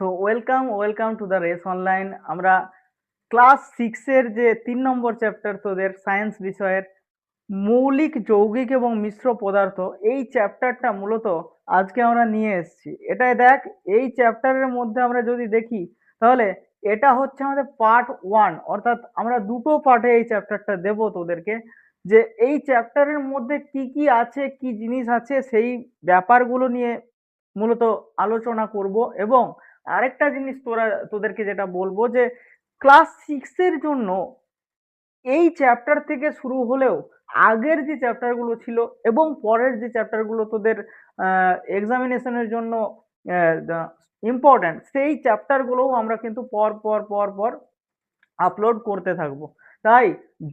So welcome to the race online. আমরা class 6 এর যে 3 নম্বর চ্যাপ্টার তোদের সায়েন্স বিষয়ের মৌলিক যৌগিক এবং মিশ্র পদার্থ, এই চ্যাপ্টারটা মূলত আজকে আমরা নিয়ে এসেছি। এটাই দেখ, এই চ্যাপ্টারের মধ্যে আমরা যদি দেখি তাহলে এটা হচ্ছে আমাদের পার্ট 1, অর্থাৎ আমরা দুটো পার্টে এই চ্যাপ্টারটা দেব তোদেরকে। যে এই চ্যাপ্টারের মধ্যে কি কি আছে, কি জিনিস আছে, সেই ব্যাপারগুলো নিয়ে মূলত আলোচনা করব। এবং আরেকটা জিনিস তোদেরকে যেটা বলবো যে ক্লাস 6 এর জন্য এই চ্যাপ্টার থেকে শুরু হলেও আগের যে চ্যাপ্টারগুলো ছিল এবং পরের যে চ্যাপ্টারগুলো তোদের এক্সামিনেশনের জন্য ইম্পর্ট্যান্ট, সেই চ্যাপ্টারগুলোও আমরা কিন্তু পর পর পর পর আপলোড করতে থাকবো। তাই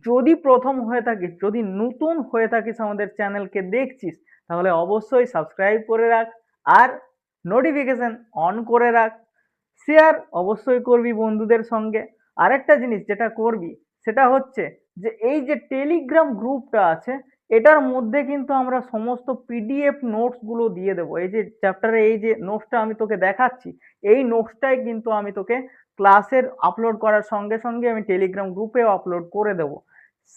যদি প্রথম হয়ে থাকিস, যদি নতুন হয়ে থাকিস, আমাদের চ্যানেলকে দেখছিস, তাহলে অবশ্যই সাবস্ক্রাইব করে রাখ আর নোটিফিকেশন অন করে রাখ। শেয়ার অবশ্যই করবি বন্ধুদের সঙ্গে। আরেকটা জিনিস যেটা করবি সেটা হচ্ছে যে এই যে টেলিগ্রাম গ্রুপটা আছে, এটার মধ্যে কিন্তু আমরা সমস্ত পিডিএফ নোটসগুলো দিয়ে দেবো। এই যে চ্যাপ্টারে এই যে নোটসটা আমি তোকে দেখাচ্ছি, এই নোটসটাই কিন্তু আমি তোকে ক্লাসের আপলোড করার সঙ্গে সঙ্গে আমি টেলিগ্রাম গ্রুপেও আপলোড করে দেব।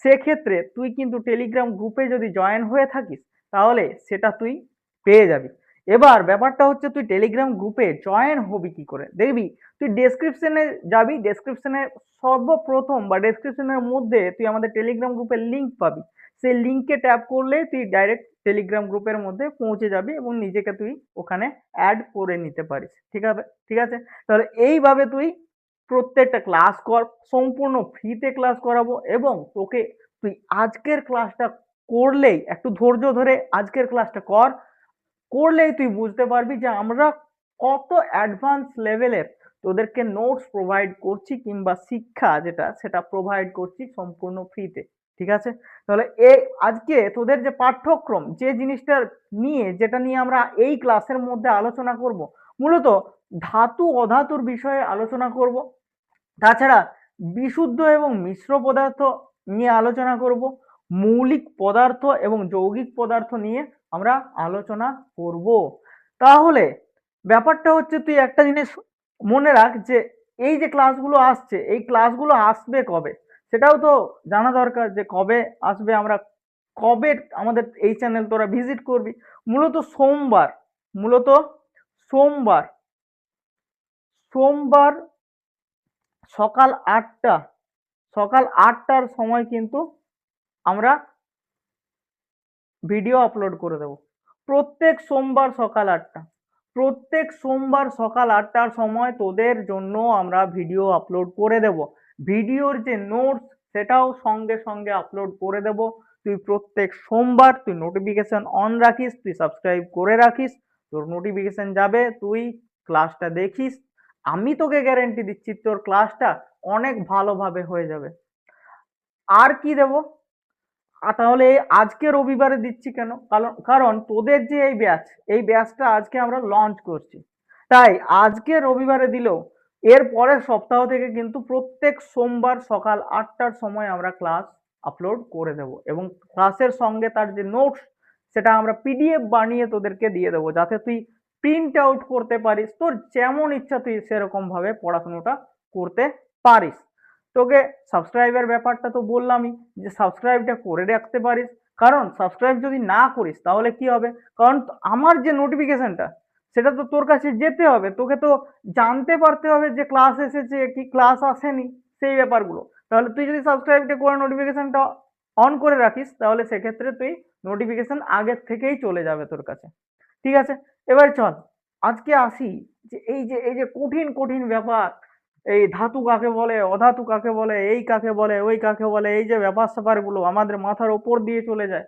সেক্ষেত্রে তুই কিন্তু টেলিগ্রাম গ্রুপে যদি জয়েন হয়ে থাকিস তাহলে সেটা তুই পেয়ে যাবি। এবার ব্যাপারটা হচ্ছে তুই টেলিগ্রাম গ্রুপে জয়েন হবি কি করে, দেখবি তুই ডেসক্রিপশনে যাবি, ডেসক্রিপশনে সর্বপ্রথম বা ডেসক্রিপশনের মধ্যে তুই আমাদের টেলিগ্রাম গ্রুপের লিঙ্ক পাবি। সেই লিঙ্কে ট্যাপ করলে তুই ডাইরেক্ট টেলিগ্রাম গ্রুপের মধ্যে পৌঁছে যাবি এবং নিজেকে তুই ওখানে অ্যাড করে নিতে পারিস। ঠিক আছে। তাহলে এইভাবে তুই প্রত্যেকটা ক্লাস কর, সম্পূর্ণ ফ্রিতে ক্লাস করাবো। এবং তোকে তুই আজকের ক্লাসটা করলেই, একটু ধৈর্য ধরে আজকের ক্লাসটা করলেই তুই বুঝতে পারবি যে আমরা কত অ্যাডভান্স লেভেলের তোদেরকে নোটস প্রোভাইড করছি, কিংবা শিক্ষা যেটা সেটা প্রোভাইড করছি সম্পূর্ণ ফ্রিতে। ঠিক আছে। তাহলে আজকে তোদের যে পাঠ্যক্রম, যে জিনিসটা নিয়ে, যেটা নিয়ে আমরা এই ক্লাসের মধ্যে আলোচনা করব, মূলত ধাতু অধাতুর বিষয়ে আলোচনা করব। তাছাড়া বিশুদ্ধ এবং মিশ্র পদার্থ নিয়ে আলোচনা করব। মৌলিক পদার্থ এবং যৌগিক পদার্থ নিয়ে আমরা আলোচনা করব। তাহলে ব্যাপারটা হচ্ছে, তুই একটা জিনিস মনে রাখ যে এই যে ক্লাসগুলো আসছে, এই ক্লাসগুলো আসবে কবে সেটাও তো জানা দরকার, যে কবে আসবে, আমরা কবে আমাদের এই চ্যানেল তোরা ভিজিট করবি। মূলত সোমবার, মূলত সোমবার সোমবার সকাল 8টা, সকাল 8টার সময় কিন্তু আমরা ভিডিও আপলোড করে দেব। প্রত্যেক সোমবার সকাল 8টা, প্রত্যেক সোমবার সকাল 8টার সময় তোদের জন্য আমরা ভিডিও আপলোড করে দেব। ভিডিওর যে নোটস সেটাও সঙ্গে সঙ্গে আপলোড করে দেব। তুই প্রত্যেক সোমবার তুই নোটিফিকেশন অন রাখিস, তুই সাবস্ক্রাইব করে রাখিস, তোর নোটিফিকেশন যাবে, তুই ক্লাসটা দেখিস। আমি তোকে গ্যারেন্টি দিচ্ছি তোর ক্লাসটা অনেক ভালোভাবে হয়ে যাবে। আর কি দেব? তাহলে আজকে রবিবারে দিচ্ছি কেন? কারণ তোদের যে এই ব্যাচটা আজকে আমরা লঞ্চ করছি। তাই আজকে রবিবারে দিলেও এর পরের সপ্তাহ থেকে কিন্তু প্রত্যেক সোমবার সকাল 8টার সময় আমরা ক্লাস আপলোড করে দেব। এবং ক্লাসের সঙ্গে তার যে নোটস, সেটা আমরা পিডিএফ বানিয়ে তোদেরকে দিয়ে দেবো, যাতে তুই প্রিন্ট আউট করতে পারিস, তোর যেমন ইচ্ছা তুই সেরকম ভাবে পড়াশোনাটা করতে পারিস। তোকে সাবস্ক্রাইবের ব্যাপারটা তো বললামই, যে সাবস্ক্রাইবটা করে রাখতে পারিস। কারণ সাবস্ক্রাইব যদি না করিস তাহলে কি হবে, কারণ আমার যে নোটিফিকেশনটা সেটা তো তোর কাছে যেতে হবে, তোকে তো জানতে পারতে হবে যে ক্লাস এসেছে কি ক্লাস আসেনি, সেই ব্যাপারগুলো। তাহলে তুই যদি সাবস্ক্রাইবটা করে নোটিফিকেশনটা অন করে রাখিস তাহলে সেক্ষেত্রে তুই নোটিফিকেশন আগের থেকেই চলে যাবে তোর কাছে। ঠিক আছে। এবার চল আজকে আসি, যে এই যে কঠিন কঠিন ব্যাপার, এই ধাতু কাকে বলে, অধাতু কাকে বলে, এই কাকে বলে, ওই কাকে বলে, এই যে ব্যাপার স্যাপারগুলো আমাদের মাথার ওপর দিয়ে চলে যায়,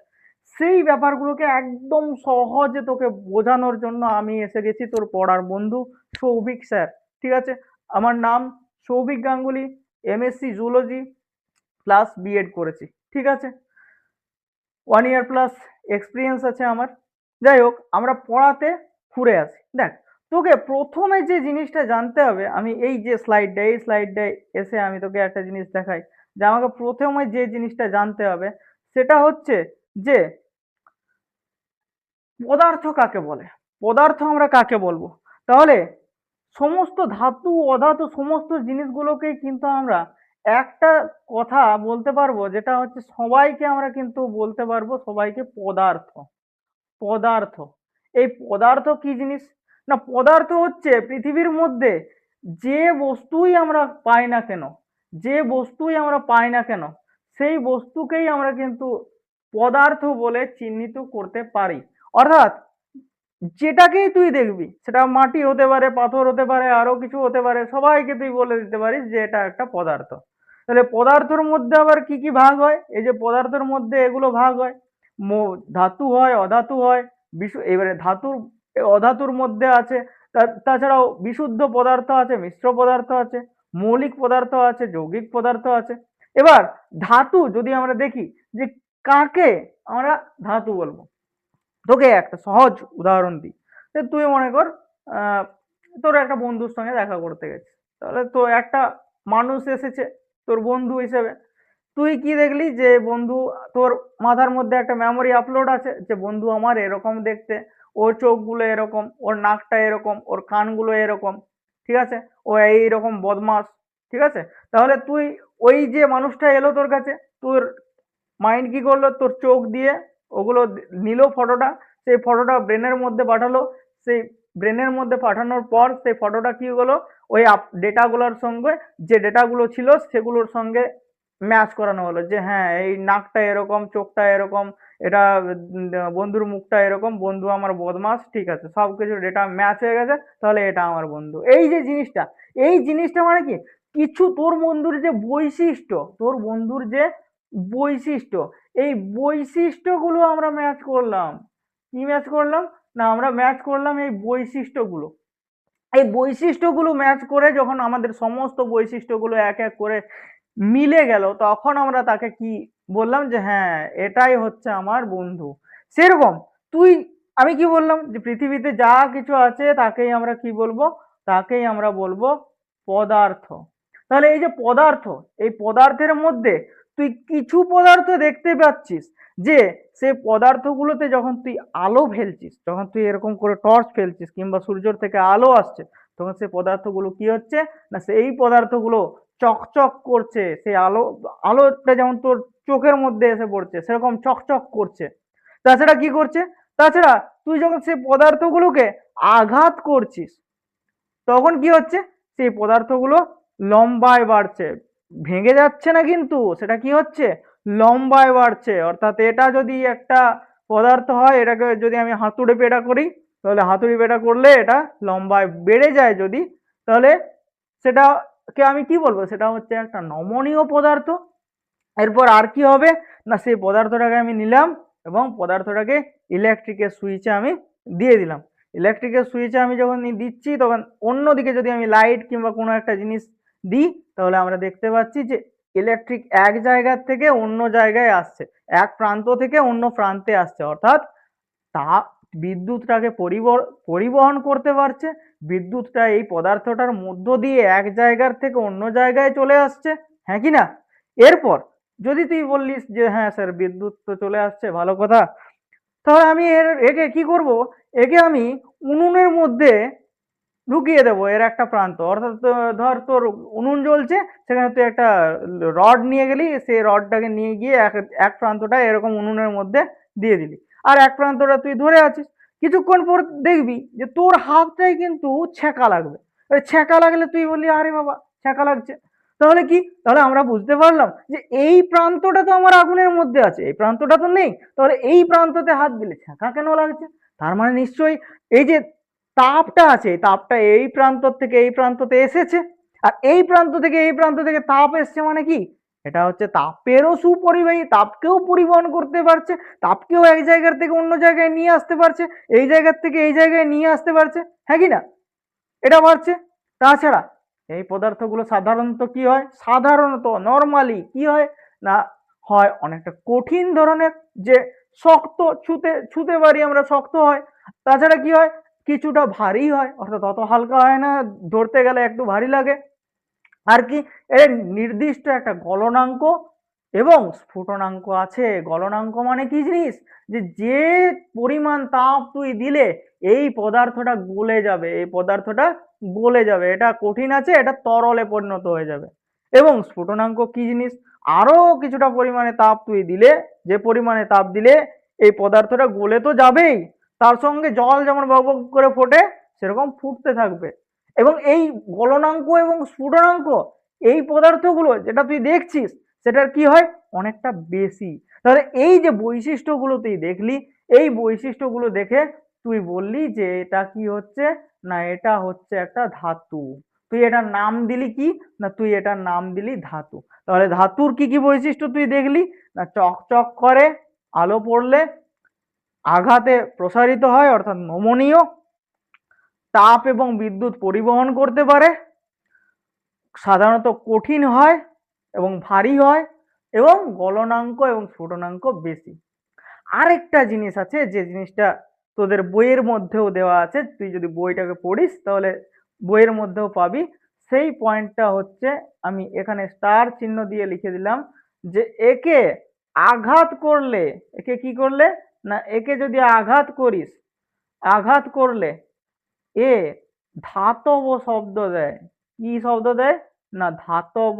সেই ব্যাপারগুলোকে একদম সহজে তোকে বোঝানোর জন্য আমি এসে গেছি, তোর পড়ার বন্ধু সৌভিক স্যার। ঠিক আছে। আমার নাম Souvik Ganguly, MSc zoology plus B Ed করেছি। ঠিক আছে। 1 ইয়ার প্লাস এক্সপিরিয়েন্স আছে আমার। যাই হোক, আমরা পড়াতে ঘুরে আসি। দেখ, তোকে প্রথমে যে জিনিসটা জানতে হবে, আমি এই যে স্লাইডটায় এসে আমি তোকে একটা জিনিস দেখাই, যে আমাকে প্রথমে যে জিনিসটা জানতে হবে সেটা হচ্ছে যে পদার্থ কাকে বলে, পদার্থ আমরা কাকে বলবো। তাহলে সমস্ত ধাতু অধাতু সমস্ত জিনিসগুলোকেই কিন্তু আমরা একটা কথা বলতে পারবো, যেটা হচ্ছে সবাইকে আমরা কিন্তু বলতে পারবো সবাইকে পদার্থ। পদার্থ, এই পদার্থ কি জিনিস? না, পদার্থ হচ্ছে পৃথিবীর মধ্যে যে বস্তুই আমরা পাই না কেন, যে বস্তুই আমরা পাই না কেন, সেই বস্তুকেই আমরা কিন্তু পদার্থ বলে চিহ্নিত করতে পারি। অর্থাৎ যেটাকেই তুই দেখবি, সেটা মাটি হতে পারে, পাথর হতে পারে, আরো কিছু হতে পারে, সবাইকে তুই বলে দিতে পারিস যে এটা একটা পদার্থ। তাহলে পদার্থের মধ্যে আবার কি কি ভাগ হয়? এই যে পদার্থের মধ্যে এগুলো ভাগ হয়, ধাতু হয়, অধাতু হয়, এবারে ধাতুর অধাতুর মধ্যে আছে, তাছাড়াও বিশুদ্ধ পদার্থ আছে, মিশ্র পদার্থ আছে, মৌলিক পদার্থ আছে, যৌগিক পদার্থ আছে। এবার ধাতু যদি আমরা দেখি যে কাকে আমরা ধাতু বলবো, তোকে একটা সহজ উদাহরণ দিই। যে তুই মনে কর তোর একটা বন্ধুর সঙ্গে দেখা করতে গেছিস, তাহলে তো একটা মানুষ এসেছে তোর বন্ধু হিসেবে। তুই কি দেখলি যে বন্ধু, তোর মাথার মধ্যে একটা মেমোরি আপলোড আছে যে বন্ধু আমার এরকম দেখতে, ওর চোখগুলো এরকম, ওর নাকটা এরকম, ওর কানগুলো এরকম, ঠিক আছে, ও এইরকম বদমাস, ঠিক আছে। তাহলে তুই ওই যে মানুষটা এলো তোর কাছে, তোর মাইন্ড কি করলো, তোর চোখ দিয়ে ওগুলো নিল ফটোটা, সেই ফটোটা ব্রেনের মধ্যে পাঠালো, সেই ব্রেনের মধ্যে পাঠানোর পর সেই ফটোটা কি হলো, ওই ডেটাগুলোর সঙ্গে, যে ডেটাগুলো ছিল সেগুলোর সঙ্গে ম্যাচ করানো হলো, যে হ্যাঁ এই নাকটা এরকম, চোখটা এরকম, এটা বন্ধুর মুখটা এরকম, বন্ধু আমার বদমাস, ঠিক আছে, সবকিছু ডেটা ম্যাচ হয়ে গেছে, তাহলে এটা আমার বন্ধু। এই যে জিনিসটা, এই জিনিসটা মানে কি, কিছু তোর বন্ধুর যে বৈশিষ্ট্য, তোর বন্ধুর যে বৈশিষ্ট্য, এই বৈশিষ্ট্যগুলো আমরা ম্যাচ করলাম। কি ম্যাচ করলাম? না, আমরা ম্যাচ করলাম এই বৈশিষ্ট্যগুলো। এই বৈশিষ্ট্যগুলো ম্যাচ করে যখন আমাদের সমস্ত বৈশিষ্ট্যগুলো এক এক করে মিলে গেল, তখন আমরা তাকে কি বললাম, যে হ্যাঁ এটাই হচ্ছে আমার বন্ধু। সেরকম তুই, আমি কি বললাম, যে পৃথিবীতে যা কিছু আছে তাকেই আমরা কি বলবো, তাকেই আমরা বলবো পদার্থ। তাহলে এই যে পদার্থ, এই পদার্থের মধ্যে তুই কিছু পদার্থ দেখতে পাচ্ছিস, যে সেই পদার্থগুলোতে যখন তুই আলো ফেলছিস, যখন তুই এরকম করে টর্চ ফেলছিস কিংবা সূর্যের থেকে আলো আসছে, তখন সেই পদার্থগুলো কি হচ্ছে, না সেই পদার্থগুলো চকচক করছে, সেই আলোটা যেমন তোর চোখের মধ্যে এসে পড়ছে সেরকম চকচক করছে। তাছাড়া কি করছে, তাছাড়া তুই যখন সেই পদার্থগুলোকে আঘাত করছিস, তখন কি হচ্ছে, সেই পদার্থগুলো লম্বায় বাড়ছে, ভেঙে যাচ্ছে না, কিন্তু সেটা কি হচ্ছে, লম্বায় বাড়ছে। অর্থাৎ এটা যদি একটা পদার্থ হয়, এটাকে যদি আমি হাতুড়ে পেটা করি, তাহলে হাতুড়ি পেটা করলে এটা লম্বায় বেড়ে যায় যদি, তাহলে সেটাকে আমি কি বলবো, সেটা হচ্ছে একটা নমনীয় পদার্থ। এরপর আর কি হবে, না সেই পদার্থটাকে আমি নিলাম এবং পদার্থটাকে ইলেকট্রিকের সুইচে আমি দিয়ে দিলাম। ইলেকট্রিকের সুইচে আমি যখন দিচ্ছি, তখন অন্যদিকে যদি আমি লাইট কিংবা কোনো একটা জিনিস দিই, তাহলে আমরা দেখতে পাচ্ছি যে ইলেকট্রিক এক জায়গার থেকে অন্য জায়গায় আসছে, এক প্রান্ত থেকে অন্য প্রান্তে আসছে। অর্থাৎ তাপ, বিদ্যুৎটাকে পরিবহন করতে পারছে, বিদ্যুৎটা এই পদার্থটার মধ্য দিয়ে এক জায়গার থেকে অন্য জায়গায় চলে আসছে, হ্যাঁ কি না? এরপর যদি তুই বললিস যে হ্যাঁ স্যার বিদ্যুৎ তো চলে আসছে, ভালো কথা, তাহলে আমি একে কি করব, একে আমি উনুনের মধ্যে ঢুকিয়ে দেবো এর একটা প্রান্ত। অর্থাৎ ধর তোর উনুন জ্বলছে, সেখানে তুই একটা রড নিয়ে গেলি, সেই রডটাকে নিয়ে গিয়ে এক এক প্রান্তটা এরকম উনুনের মধ্যে দিয়ে দিলি, আর এক প্রান্তটা তুই ধরে আছিস। কিছুক্ষণ পর দেখবি যে তোর হাতটাই কিন্তু ছ্যাঁকা লাগবে। ছ্যাঁকা লাগলে তুই বললি আরে বাবা ছ্যাঁকা লাগছে, তাহলে কি, তাহলে আমরা বুঝতে পারলাম যে এই প্রান্তটা তো আমার আগুনের মধ্যে আছে, এই প্রান্তটা তো নেই, তাহলে এই প্রান্ততে হাত দিলে ছ্যাঁকা কেন লাগছে? তার মানে নিশ্চয়ই এই যে তাপটা আছে, তাপটা এই প্রান্ত থেকে এই প্রান্ততে এসেছে, আর এই প্রান্ত থেকে এই প্রান্ত থেকে তাপ এসছে, মানে কি, এটা হচ্ছে তাপেরও সুপরিবাহী, তাপকেও পরিবহন করতে পারছে, তাপকেও এক জায়গার থেকে অন্য জায়গায় নিয়ে আসতে পারছে, এই জায়গার থেকে এই জায়গায় নিয়ে আসতে পারছে, হ্যাঁ কি না, এটা পারছে। তাছাড়া এই পদার্থগুলো সাধারণত কি হয়, সাধারণত নর্মালি কি হয়, না হয় অনেকটা কঠিন ধরনের, যে শক্ত, ছুতে ছুতে পারি আমরা, শক্ত হয়। তাছাড়া কি হয়, কিছুটা ভারী হয়, অর্থাৎ অত হালকা হয় না, ধরতে গেলে একটু ভারী লাগে। আর কি, এর নির্দিষ্ট একটা গলনাঙ্ক এবং স্ফুটনাঙ্ক আছে। গলনাঙ্ক মানে কি জিনিস, যে যে পরিমাণ তাপ তুই দিলে এই পদার্থটা গলে যাবে, এই পদার্থটা গলে যাবে, এটা কঠিন আছে, এটা তরলে পরিণত হয়ে যাবে। এবং স্ফুটনাঙ্ক কি জিনিস, আরো কিছুটা পরিমাণে তাপ তুই দিলে, যে পরিমাণে তাপ দিলে এই পদার্থটা গলে তো যাবেই, তার সঙ্গে জল যেমন বক বক করে ফোটে সেরকম ফুটতে থাকবে। এবং এই গলনাঙ্ক এবং স্ফুটনাঙ্ক এই পদার্থগুলো যেটা তুই দেখছিস সেটার কি হয় অনেকটা বেশি। তাহলে এই যে বৈশিষ্ট্যগুলো তুই দেখলি, এই বৈশিষ্ট্যগুলো দেখে তুই বললি যে এটা কি হচ্ছে, না এটা হচ্ছে একটা ধাতু। তুই এটার নাম দিলি কি, না তুই এটার নাম দিলি ধাতু। তাহলে ধাতুর কি কি বৈশিষ্ট্য তুই দেখলি, না চকচক করে, আলো পড়লে আঘাতে প্রসারিত হয় অর্থাৎ নমনীয়, তাপ এবং বিদ্যুৎ পরিবহন করতে পারে, সাধারণত কঠিন হয় এবং ভারী হয়, এবং গলনাঙ্ক এবং স্ফুটনাঙ্ক বেশি। আরেকটা জিনিস আছে যে জিনিসটা তোদের বইয়ের মধ্যেও দেওয়া আছে, তুই যদি বইটাকে পড়িস তাহলে বইয়ের মধ্যেও পাবি। সেই পয়েন্টটা হচ্ছে, আমি এখানে স্টার চিহ্ন দিয়ে লিখে দিলাম, যে একে আঘাত করলে, একে কি করলে, না একে যদি আঘাত করিস, আঘাত করলে এ ধাতব শব্দ দেয়। কি শব্দ দেয়, না ধাতব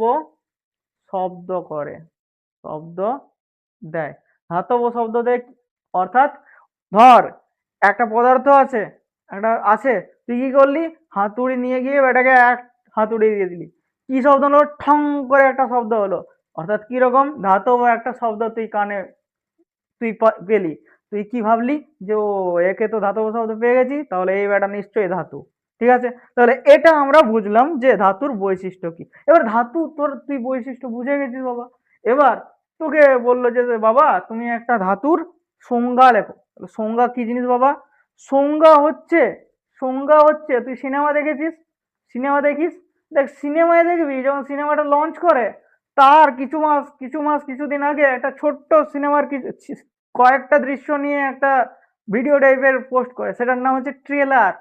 শব্দ করে, শব্দ দেয়, ধাতব শব্দ দেয়। অর্থাৎ ধর একটা পদার্থ আছে, একটা আছে, তুই কি করলি, হাতুড়ি নিয়ে গিয়ে এটাকে এক হাতুড়ি দিয়ে দিলি, কি শব্দ হলো, ঠং করে একটা শব্দ হলো। অর্থাৎ কি রকম ধাতব একটা শব্দ তুই কানে তুই পেলি, তুই কি ভাবলি যে ও একে তো ধাতব শব্দ পেয়ে গেছি, তাহলে এই ব্যাটা নিশ্চয়ই ধাতু। ঠিক আছে, তাহলে এটা আমরা বুঝলাম যে ধাতুর বৈশিষ্ট্য কি। এবার ধাতু তোর তুই বৈশিষ্ট্য বুঝে গেছিস বাবা। এবার তোকে বললো যে বাবা তুমি একটা ধাতুর সংজ্ঞা লেখো। সংজ্ঞা কি জিনিস বাবা, সংজ্ঞা হচ্ছে, সংজ্ঞা হচ্ছে, তুই সিনেমা দেখেছিস, সিনেমা দেখিস, দেখ সিনেমায় দেখবি যখন সিনেমাটা লঞ্চ করে তার কিছু মাস কিছুদিন আগে একটা ছোট্ট সিনেমার কয়েকটা দৃশ্য নিয়ে একটা ভিডিও টাইপের পোস্ট করে, সেটার নাম হচ্ছে ট্রেলার।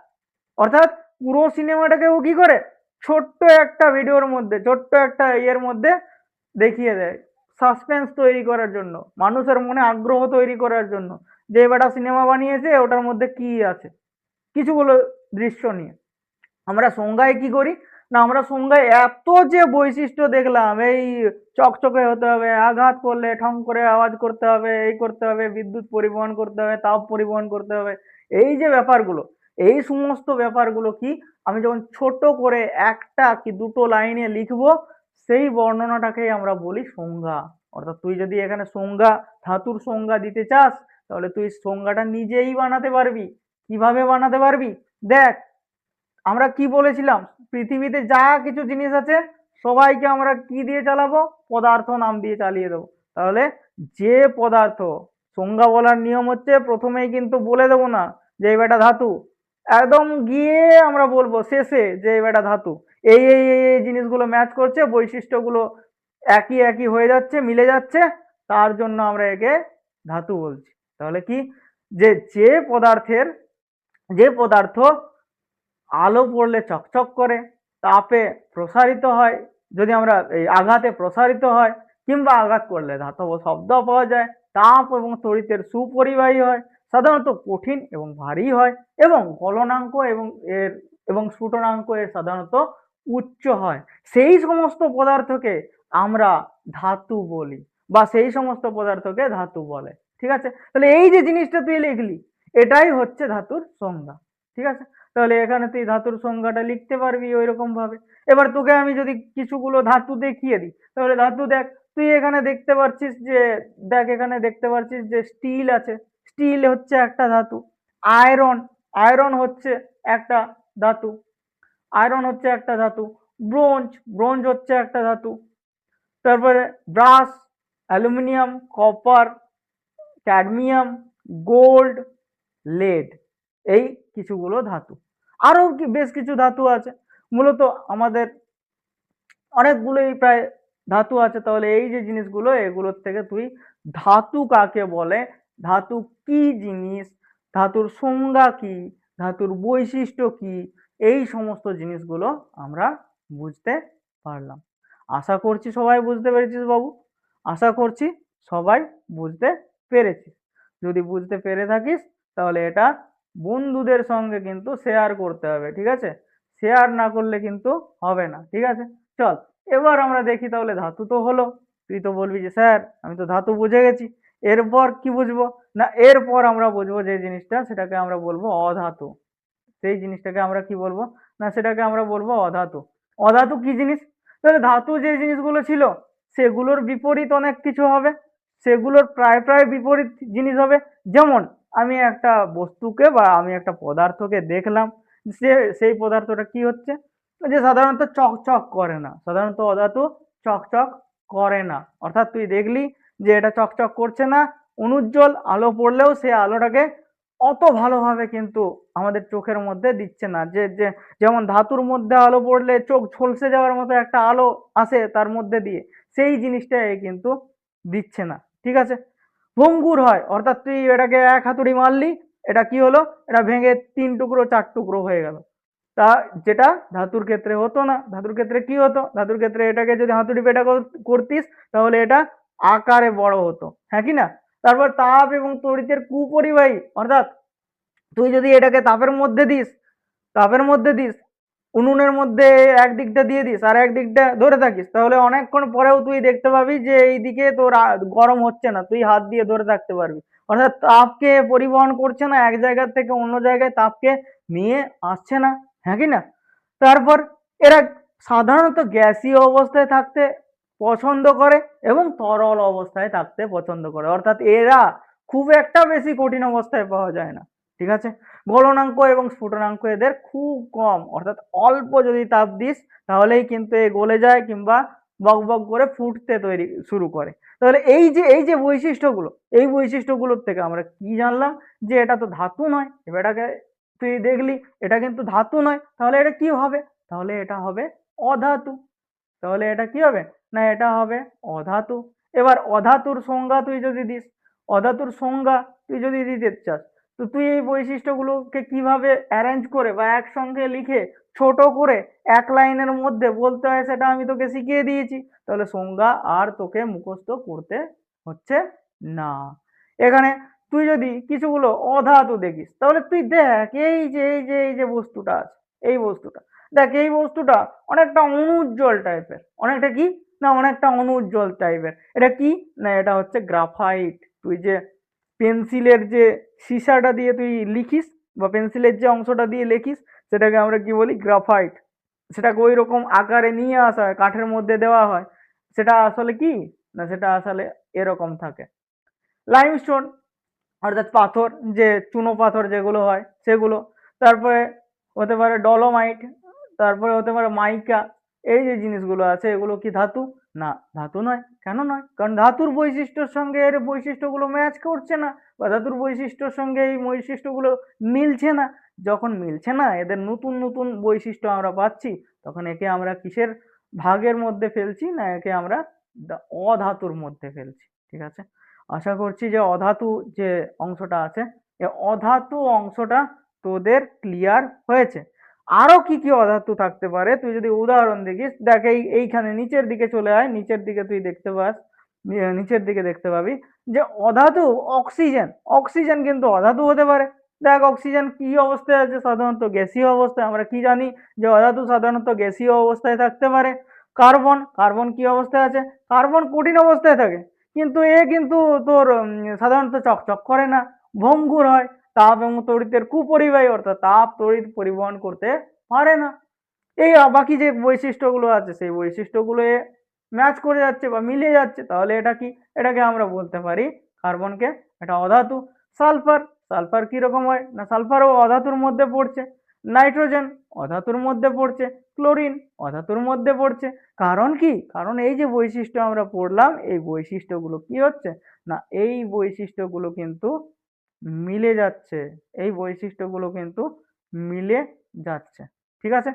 অর্থাৎ পুরো সিনেমাটাকে ও কি করে ছোট্ট একটা ভিডিওর মধ্যে, ছোট্ট একটা ইয়ের মধ্যে দেখিয়ে দেয়, সাসপেন্স তৈরি করার জন্য, মানুষের মনে আগ্রহ তৈরি করার জন্য, যে এবারটা সিনেমা বানিয়েছে ওটার মধ্যে কি আছে, কিছুগুলো দৃশ্য নিয়ে। আমরা সংজ্ঞায় কি করি, না আমরা সংজ্ঞায় এত যে বৈশিষ্ট্য দেখলাম, এই চকচকে হতে হবে, আঘাত করলে ঠং করে আওয়াজ করতে হবে, এই করতে হবে, বিদ্যুৎ পরিবহন করতে হবে, তাপ পরিবহন করতে হবে, এই যে ব্যাপারগুলো, এই সমস্ত ব্যাপারগুলো কি আমি যখন ছোট করে একটা কি দুটো লাইনে লিখবো, সেই বর্ণনাটাকেই আমরা বলি সংজ্ঞা। অর্থাৎ তুই যদি এখানে সংজ্ঞা, ধাতুর সংজ্ঞা দিতে চাস, তাহলে তুই সংজ্ঞাটা নিজেই বানাতে পারবি। কিভাবে বানাতে পারবি, দেখ আমরা কি বলেছিলাম, পৃথিবীতে যা কিছু জিনিস আছে সবাইকে আমরা কি দিয়ে চালাবো, পদার্থ নাম দিয়ে চালিয়ে দেবো। তাহলে যে পদার্থ, সংজ্ঞা বলার নিয়ম হচ্ছে প্রথমেই কিন্তু বলে দেবো না যে এই বেটা ধাতু, একদম গিয়ে আমরা বলবো শেষে যে এই বেটা ধাতু, এই জিনিসগুলো ম্যাচ করছে, বৈশিষ্ট্যগুলো একই একই হয়ে যাচ্ছে, মিলে যাচ্ছে, তার জন্য আমরা একে ধাতু বলছি। তাহলে কি, যে যে পদার্থের, যে পদার্থ আলো পড়লে চকচক করে, তাপে প্রসারিত হয়, যদি আমরা এই আঘাতে প্রসারিত হয়, কিংবা আঘাত করলে ধাতব শব্দ পাওয়া যায়, তাপ এবং তড়িতের সুপরিবাহী হয়, সাধারণত কঠিন এবং ভারী হয়, এবং গলনাঙ্ক এবং স্ফুটনাঙ্ক এর সাধারণত উচ্চ হয়, সেই সমস্ত পদার্থকে আমরা ধাতু বলি, বা সেই সমস্ত পদার্থকে ধাতু বলে। ঠিক আছে, তাহলে এই যে জিনিসটা তুই লিখলি এটাই হচ্ছে ধাতুর সংজ্ঞা। ঠিক আছে, তাহলে এখানে তুই ধাতুর সংজ্ঞাটা লিখতে পারবি ওইরকম ভাবে। এবার তোকে আমি যদি কিছুগুলো ধাতু দেখিয়ে দিই, তাহলে ধাতু দেখ, তুই এখানে দেখতে পাচ্ছিস যে, দেখ এখানে দেখতে পাচ্ছিস যে স্টিল আছে, স্টিল হচ্ছে একটা ধাতু। আয়রন, আয়রন হচ্ছে একটা ধাতু, আয়রন হচ্ছে একটা ধাতু। ব্রোঞ্জ, ব্রোঞ্জ হচ্ছে একটা ধাতু। তারপরে brass, aluminium, copper, cadmium, gold, lead, এই কিছুগুলো ধাতু। আরো কি বেশ কিছু ধাতু আছে, মূলত আমাদের অনেকগুলোই প্রায় ধাতু আছে। তাহলে এই যে জিনিসগুলো, এগুলোর থেকে তুই ধাতু কাকে বলে, ধাতু কি জিনিস, ধাতুর সংজ্ঞা কি, ধাতুর বৈশিষ্ট্য কি, এই সমস্ত জিনিসগুলো আমরা বুঝতে পারলাম। আশা করছি সবাই বুঝতে পেরেছিস বাবু, আশা করছি সবাই বুঝতে পেরেছিস। যদি বুঝতে পেরে থাকিস তাহলে এটা বন্ধুদের সঙ্গে কিন্তু শেয়ার করতে হবে, ঠিক আছে, শেয়ার না করলে কিন্তু হবে না, ঠিক আছে? চল এবার আমরা দেখি, তাহলে ধাতু তো হলো, তুই তো বলবি যে স্যার আমি তো ধাতু বুঝে গেছি, এরপর কি বুঝবো? না এরপর আমরা বুঝবো যে জিনিসটা, সেটাকে আমরা বলবো অধাতু। সেই জিনিসটাকে আমরা কি বলবো? না সেটাকে আমরা বলবো অধাতু। অধাতু কি জিনিস? তাহলে ধাতু যে জিনিসগুলো ছিল সেগুলোর বিপরীত অনেক কিছু হবে, সেগুলোর প্রায় প্রায় বিপরীত জিনিস হবে। যেমন আমি একটা বস্তুকে বা আমি একটা পদার্থকে দেখলাম, সে সেই পদার্থটা কি হচ্ছে, যে সাধারণত চকচক করে না, সাধারণত অধাতু চকচক করে না। অর্থাৎ তুই দেখলি যে এটা চকচক করছে না, অনুজ্জ্বল আলো পড়লেও সে আলোটাকে অত ভালোভাবে কিন্তু আমাদের চোখের মধ্যে দিচ্ছে না। যে যে যেমন ধাতুর মধ্যে আলো পড়লে চোখ ঝলসে যাওয়ার মতো একটা আলো আসে তার মধ্যে দিয়ে, সেই জিনিসটা এ কিন্তু দিচ্ছে না, ঠিক আছে? ভঙ্গুর হয়, অর্থাৎ তুই এটাকে এক হাতুড়ি মারলি, এটা কি হলো, এটা ভেঙে 3 টুকরো 4 টুকরো হয়ে গেল। তা যেটা ধাতুর ক্ষেত্রে হতো না। ধাতুর ক্ষেত্রে কি হতো? ধাতুর ক্ষেত্রে এটাকে যদি হাতুড়ি পেটা করতিস তাহলে এটা আকারে বড় হতো, হ্যাঁ কি না? তারপর তাপ এবং তড়িতের কুপরিবাহী, অর্থাৎ তুই যদি এটাকে তাপের মধ্যে দিস, উনুনের মধ্যে এক দিকটা দিয়ে দিস আর এক দিকটা ধরে থাকিস, তাহলে অনেকক্ষণ পরেও তুই দেখতে পাবি যে এইদিকে তোর গরম হচ্ছে না, তুই হাত দিয়ে ধরে থাকতে পারবি। অর্থাৎ তাপকে পরিবহন করছে না, এক জায়গা থেকে অন্য জায়গায় তাপকে নিয়ে আসছে না, হ্যাঁ কি না? তারপর এরা সাধারণত গ্যাসীয় অবস্থায় থাকতে পছন্দ করে এবং তরল অবস্থায় থাকতে পছন্দ করে, অর্থাৎ এরা খুব একটা বেশি কঠিন অবস্থায় পাওয়া যায় না, ঠিক আছে? গলনাঙ্ক এবং স্ফুটনাঙ্ক এদের খুব কম, অর্থাৎ অল্প যদি তাপ দিস তাহলেই কিন্তু এ গলে যায় কিংবা বক বক করে ফুটতে তৈরি শুরু করে। তাহলে এই যে বৈশিষ্ট্যগুলো, এই বৈশিষ্ট্যগুলোর থেকে আমরা কি জানলাম, যে এটা তো ধাতু নয়। এবার এটাকে তুই দেখলি এটা কিন্তু ধাতু নয়, তাহলে এটা কি হবে? তাহলে এটা হবে অধাতু। তাহলে এটা কি হবে? না এটা হবে অধাতু। এবার অধাতুর সংজ্ঞা তুই যদি দিস, অধাতুর সংজ্ঞা তুই যদি দিতে চাস, তো তুই এই বৈশিষ্ট্যগুলোকে কিভাবে অ্যারেঞ্জ করে বা একসঙ্গে লিখে ছোট করে এক লাইনের মধ্যে বলতে হয় সেটা আমি তোকে শিখিয়ে দিয়েছি। তাহলে সংজ্ঞা আর তোকে মুখস্থ করতে হচ্ছে না। এখানে তুই যদি কিছুগুলো অধাতু দেখিস, তাহলে তুই দেখ এই যে বস্তুটা আছে, এই বস্তুটা দেখ, এই বস্তুটা অনেকটা অনুজ্জ্বল টাইপের, অনেকটা কি, না অনেকটা অনুজ্জ্বল টাইপের। এটা কি, না এটা হচ্ছে গ্রাফাইট। তুই যে পেন্সিলের যে সীসাটা দিয়ে তুই লিখিস বা পেন্সিলের যে অংশটা দিয়ে লিখিস, সেটাকে আমরা কি বলি, গ্রাফাইট। সেটাকে ওই রকম আকারে নিয়ে আসা হয়, কাঠের মধ্যে দেওয়া হয়, সেটা আসলে কি, না সেটা আসলে এরকম থাকে। লাইমস্টোন, অর্থাৎ পাথর, যে চুনো পাথর যেগুলো হয় সেগুলো। তারপরে হতে পারে ডলোমাইট, তারপরে হতে পারে মাইকা। এই যে জিনিসগুলো আছে এগুলো কি ধাতু? না ধাতু নয়। কেন নয়? কারণ ধাতুর বৈশিষ্ট্যের সঙ্গে এর বৈশিষ্ট্যগুলো ম্যাচ করছে না, বা ধাতুর বৈশিষ্ট্যের সঙ্গে এই বৈশিষ্ট্যগুলো মিলছে না। যখন মিলছে না, এদের নতুন নতুন বৈশিষ্ট্য আমরা পাচ্ছি, তখন একে আমরা কিসের ভাগের মধ্যে ফেলছি, না একে আমরা অধাতুর মধ্যে ফেলছি, ঠিক আছে? আশা করছি যে অধাতু যে অংশটা আছে, এই অধাতু অংশটা তোদের ক্লিয়ার হয়েছে। আরো কি কি অধাতু থাকতে পারে তুই যদি উদাহরণ দেখিস, দেখ এইখানে নিচের দিকে চলে আয়, নিচের দিকে তুই দেখতে পাস, নিচের দিকে দেখতে পাবি যে অধাতু অক্সিজেন, অক্সিজেন কিন্তু অধাতু হতে পারে। দেখ অক্সিজেন কি অবস্থায় আছে, সাধারণত গ্যাসীয় অবস্থায়। আমরা কি জানি যে অধাতু সাধারণত গ্যাসীয় অবস্থায় থাকতে পারে। কার্বন, কার্বন কি অবস্থায় আছে? কার্বন কঠিন অবস্থায় থাকে, কিন্তু এ কিন্তু তোর সাধারণত চকচক করে না, ভঙ্গুর হয়, তাপ এবং তড়িতের কুপরিবাহী, অর্থাৎ তাপ তড়িৎ পরিবহন করতে পারে না। এই বাকি যে বৈশিষ্ট্যগুলো আছে সেই বৈশিষ্ট্যগুলো ম্যাচ করে যাচ্ছে বা মিলে যাচ্ছে, তাহলে এটা কি, এটাকে আমরা বলতে পারি কার্বনকে এটা অধাতু। সালফার, সালফার কি রকম হয়, না সালফারও অধাতুর মধ্যে পড়ছে। নাইট্রোজেন অধাতুর মধ্যে পড়ছে। ক্লোরিন অধাতুর মধ্যে পড়ছে। কারণ কি, কারণ এই যে বৈশিষ্ট্য আমরা পড়লাম, এই বৈশিষ্ট্যগুলো কি হচ্ছে, না এই বৈশিষ্ট্যগুলো কিন্তু মিলে যাচ্ছে, এই বৈশিষ্ট্যগুলো কিন্তু মিলে যাচ্ছে, ঠিক আছে?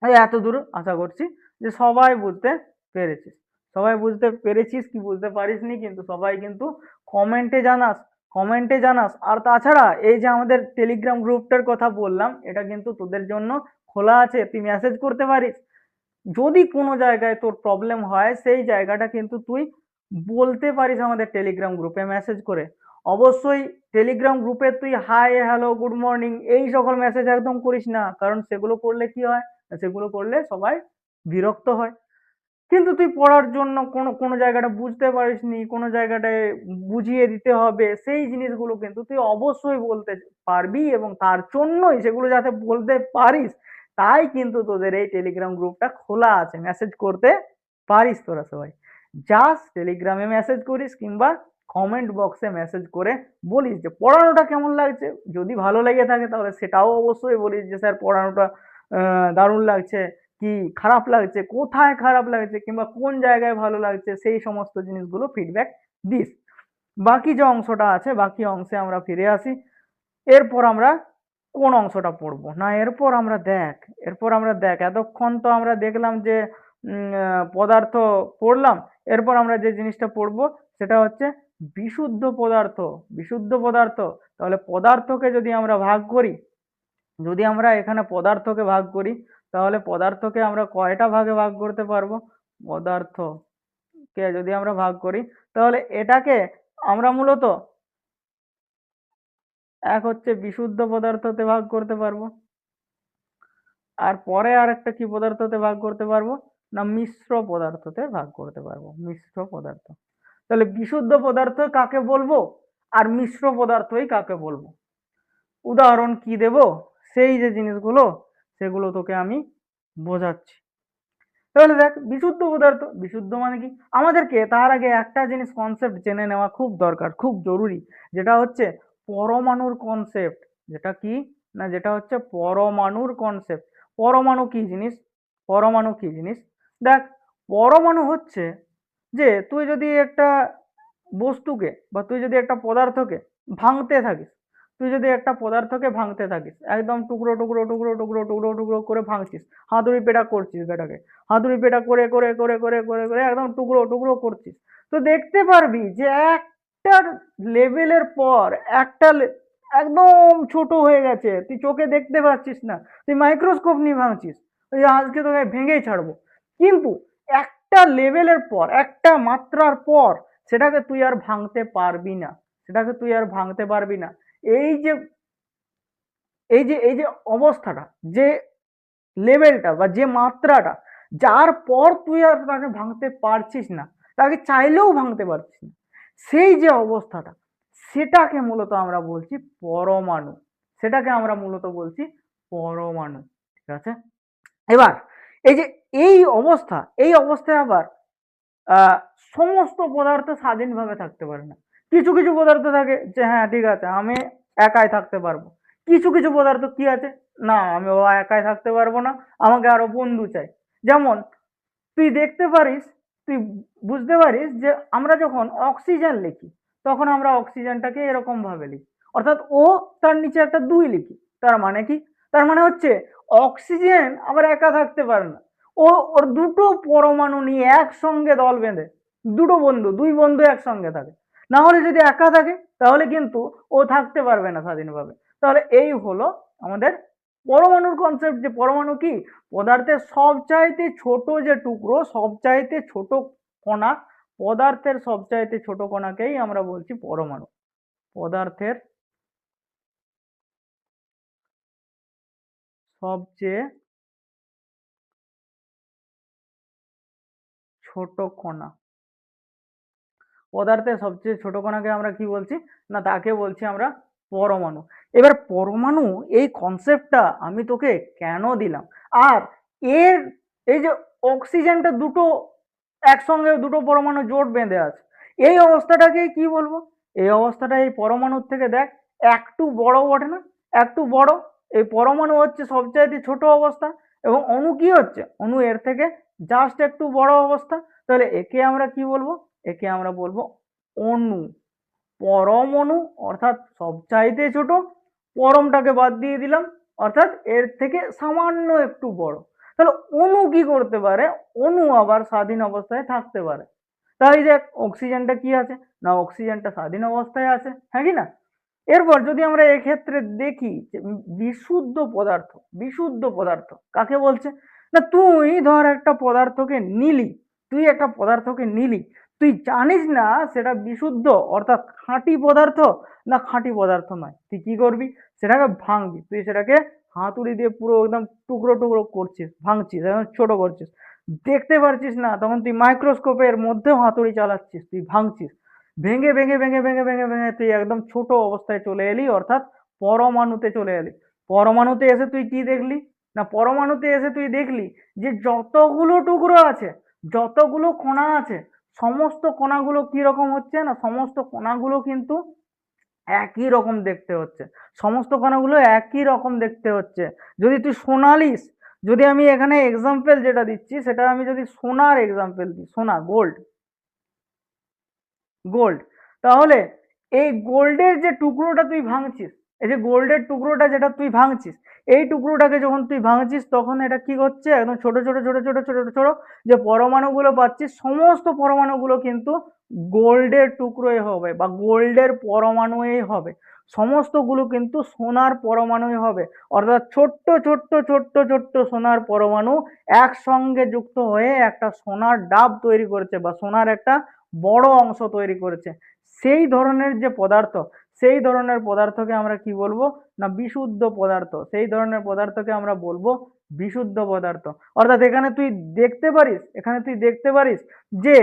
এই এতদূর আশা করছি যে সবাই বুঝতে পেরেছিস। সবাই বুঝতে পেরেছিস কি বুঝতে পারিসনি কিন্তু সবাই কিন্তু কমেন্টে জানাস, কমেন্টে জানাস। আর তাছাড়া এই যে আমাদের টেলিগ্রাম গ্রুপটার কথা বললাম, এটা কিন্তু তোদের জন্য খোলা আছে, তুই মেসেজ করতে পারিস। যদি কোনো জায়গায় তোর প্রবলেম হয় সেই জায়গাটা কিন্তু তুই বলতে পারিস আমাদের টেলিগ্রাম গ্রুপে মেসেজ করে। অবশ্যই টেলিগ্রাম গ্রুপে তুই হাই হ্যালো গুড মর্নিং এই সকল মেসেজ একদম করিস না, কারণ সেগুলো করলে কি হয়, সেগুলো করলে সবাই বিরক্ত হয়। কিন্তু তুই পড়ার জন্য কোনো জায়গাটা বুঝতে পারিসনি, কোনো জায়গাটায় বুঝিয়ে দিতে হবে, সেই জিনিসগুলো কিন্তু তুই অবশ্যই বলতে পারবি, এবং তার জন্যই সেগুলো যাতে বলতে পারিস, তাই কিন্তু তোদের এই টেলিগ্রাম গ্রুপটা খোলা আছে। মেসেজ করতে পারিস তোরা সবাই। জাস্ট টেলিগ্রামে মেসেজ করিস কিংবা কমেন্ট বক্সে মেসেজ করে বলিস যে পড়ানোটা কেমন লাগছে। যদি ভালো লেগে থাকে তাহলে সেটাও অবশ্যই বলিস যে স্যার পড়ানোটা দারুণ লাগছে, কি খারাপ লাগছে, কোথায় খারাপ লাগছে কিংবা কোন জায়গায় ভালো লাগছে, সেই সমস্ত জিনিসগুলো ফিডব্যাক দিস। বাকি যে অংশটা আছে, বাকি অংশে আমরা ফিরে আসি। এরপর আমরা কোন অংশটা পড়বো না, এরপর আমরা দেখ এতক্ষণ তো আমরা দেখলাম যে পদার্থ পড়লাম। এরপর আমরা যে জিনিসটা পড়বো সেটা হচ্ছে বিশুদ্ধ পদার্থ। বিশুদ্ধ পদার্থ, তাহলে পদার্থকে যদি আমরা ভাগ করি, যদি আমরা এখানে পদার্থকে ভাগ করি, তাহলে পদার্থকে আমরা কয়টা ভাগে ভাগ করতে পারবো? পদার্থকে যদি আমরা ভাগ করি, তাহলে এটাকে আমরা মূলত এক হচ্ছে বিশুদ্ধ পদার্থতে ভাগ করতে পারবো, আর পরে আর একটা কি পদার্থতে ভাগ করতে পারবো না, মিশ্র পদার্থতে ভাগ করতে পারবো, মিশ্র পদার্থ। তাহলে বিশুদ্ধ পদার্থ কাকে বলবো আর মিশ্র পদার্থই কাকে বলবো, উদাহরণ কি দেব, সেই যে জিনিসগুলো সেগুলো তোকে আমি বোঝাচ্ছি। তাহলে দেখ, বিশুদ্ধ পদার্থ, বিশুদ্ধ মানে কি, আমাদেরকে তার আগে একটা জিনিস কনসেপ্ট জেনে নেওয়া খুব দরকার, খুব জরুরি, যেটা হচ্ছে পরমাণুর কনসেপ্ট। যেটা কি না, যেটা হচ্ছে পরমাণুর কনসেপ্ট। পরমাণু কি জিনিস? পরমাণু কি জিনিস? দেখ, পরমাণু হচ্ছে যে তুই যদি একটা বস্তুকে বা তুই যদি একটা পদার্থকে ভাঙতে থাকিস, তুই যদি একটা পদার্থকে ভাঙতে থাকিস, একদম টুকরো টুকরো টুকরো টুকরো টুকরো টুকরো করে ভাঙছিস, হাতুড়ি পেটা করছিস বেটাকে, হাতুড়ি পেটা করে করে করে করে করে করে একদম টুকরো টুকরো করছিস, তো দেখতে পারবি যে একটা লেভেলের পর একটা একদম ছোট হয়ে গেছে, তুই চোখে দেখতে পাচ্ছিস না, তুই মাইক্রোস্কোপ নিয়ে ভাঙছিস, ওই আজকে তোকে ভেঙেই ছাড়বো। কিন্তু একটা লেভেলের পর, একটা মাত্রার পর সেটাকে তুই আর ভাঙতে পারবি না, সেটাকে তুই আর ভাঙতে পারবি না। এই যে এই যে অবস্থাটা, যে লেভেলটা বা যে মাত্রাটা, যার পর তুই আর তাকে ভাঙতে পারছিস না, তাকে চাইলেও ভাঙতে পারছিস না, সেই যে অবস্থাটা, সেটাকে মূলত আমরা বলছি পরমাণু। সেটাকে আমরা মূলত বলছি পরমাণু। ঠিক আছে, এবার এই যে এই অবস্থায় আবার আহ সমস্ত পদার্থ স্বাধীনভাবে থাকতে পারে না। কিছু কিছু পদার্থ থাকে যে হ্যাঁ ঠিক আছে আমি একাই থাকতে পারবো, কিছু কিছু পদার্থ কি আছে, না আমি ও একাই থাকতে পারবো না, আমাকে আরো বন্ধু চাই। যেমন তুই দেখতে পারিস, তুই বুঝতে পারিস যে আমরা যখন অক্সিজেন লিখি, তখন আমরা অক্সিজেনটাকে এরকম ভাবে লিখি, অর্থাৎ ও তার নিচে একটা 2 লিখি। তার মানে কি? তার মানে হচ্ছে অক্সিজেন আবার একা থাকতে পারে না, ও ওর দুটো পরমাণু নিয়ে একসঙ্গে দল বেঁধে, দুটো বন্ধু, 2 বন্ধু একসঙ্গে থাকে। না হলে যদি একা থাকে তাহলে কিন্তু ও থাকতে পারবে না স্বাধীনভাবে। তাহলে এই হলো আমাদের পরমাণুর কনসেপ্ট, যে পরমাণু কি, পদার্থের সবচাইতে ছোট যে টুকরো, সবচাইতে ছোট কণা, পদার্থের সবচাইতে ছোট কণাকেই আমরা বলছি পরমাণু। পদার্থের সবচেয়ে ছোট কণা, পদার্থের সবচেয়ে ছোট কণাকে আমরা কি বলছি না, তাকে বলছি আমরা পরমাণু। এবার পরমাণু এই কনসেপ্টটা আমি তোকে কেন দিলাম, আর এর এই যে অক্সিজেনটা দুটো একসঙ্গে দুটো পরমাণু জোট বেঁধে আছে, এই অবস্থাটাকে কি বলবো? এই অবস্থাটা এই পরমাণুর থেকে দেখ একটু বড় বটে না, একটু বড়। এই পরমাণু হচ্ছে সবচাইতে ছোট অবস্থা, এবং অণু কি হচ্ছে, অণু এর থেকে জাস্ট একটু বড় অবস্থা। তাহলে একে আমরা কি বলবো? একে আমরা বলবো অণু। পরমাণু অর্থাৎ সবচাইতে ছোট, পরমটাকে বাদ দিয়ে দিলাম, অর্থাৎ এর থেকে সামান্য একটু বড়। তাহলে অণু কি করতে পারে? অণু আবার স্বাধীন অবস্থায় থাকতে পারে। তাই দেখ অক্সিজেনটা কি আছে না, অক্সিজেনটা স্বাধীন অবস্থায় আছে, হ্যাঁ কি না? এরপর যদি আমরা এক্ষেত্রে দেখি যে বিশুদ্ধ পদার্থ, বিশুদ্ধ পদার্থ কাকে বলছে না, তুই ধর একটা পদার্থকে নিলি, তুই একটা পদার্থকে নিলি, তুই জানিস না সেটা বিশুদ্ধ অর্থাৎ খাঁটি পদার্থ না খাঁটি পদার্থ নয়, তুই কি করবি? সেটাকে ভাঙবি, তুই সেটাকে হাতুড়ি দিয়ে পুরো একদম টুকরো টুকরো করছিস, ভাঙছিস, একদম ছোট করছিস, দেখতে পারছিস না, তখন তুই মাইক্রোস্কোপের মধ্যেও হাতুড়ি চালাচ্ছিস, তুই ভাঙছিস, ভেঙে ভেঙে ভেঙে ভেঙে ভেঙে ভেঙে তুই একদম ছোট অবস্থায় চলে এলি, অর্থাৎ পরমাণুতে চলে এলি। পরমাণুতে এসে তুই কি দেখলি? না, পরমাণুতে এসে তুই দেখলি যে যতগুলো টুকরো আছে, যতগুলো কণা আছে, সমস্ত কণাগুলো কি রকম হচ্ছে না, সমস্ত কণাগুলো কিন্তু একই রকম দেখতে হচ্ছে, সমস্ত কণাগুলো একই রকম দেখতে হচ্ছে। যদি তুই সোনা নিস, যদি আমি এখানে এক্সাম্পল যেটা দিচ্ছি সেটা আমি যদি সোনার এক্সাম্পল দিই, সোনা, গোল্ড, গোল্ড, তাহলে এই গোল্ডের যে টুকরোটা তুই ভাঙছিস, এই যে গোল্ডের টুকরোটা যেটা তুই ভাঙছিস, এই টুকরোটাকে যখন তুই ভাঙছিস তখন এটা কি হচ্ছে, একদম ছোট ছোট ছোট ছোট ছোট ছোট যে পরমাণুগুলো পাচ্ছিস, সমস্ত পরমাণুগুলো কিন্তু গোল্ডের টুকরোই হবে বা গোল্ডের পরমাণুই হবে, সমস্তগুলো কিন্তু সোনার পরমাণুই হবে। অর্থাৎ ছোট্ট ছোট্ট ছোট্ট ছোট্ট সোনার পরমাণু একসঙ্গে যুক্ত হয়ে একটা সোনার ডাব তৈরি করেছে বা সোনার একটা বড় অংশ তৈরি করেছে। সেই ধরনের যে পদার্থ, সেই ধরনের পদার্থকে আমরা কি বলবো? না বিশুদ্ধ পদার্থ। সেই ধরনের পদার্থকে আমরা বলবো বিশুদ্ধ পদার্থ। অর্থাৎ এখানে তুই দেখতে পারিস, এখানে তুই দেখতে পারিস যে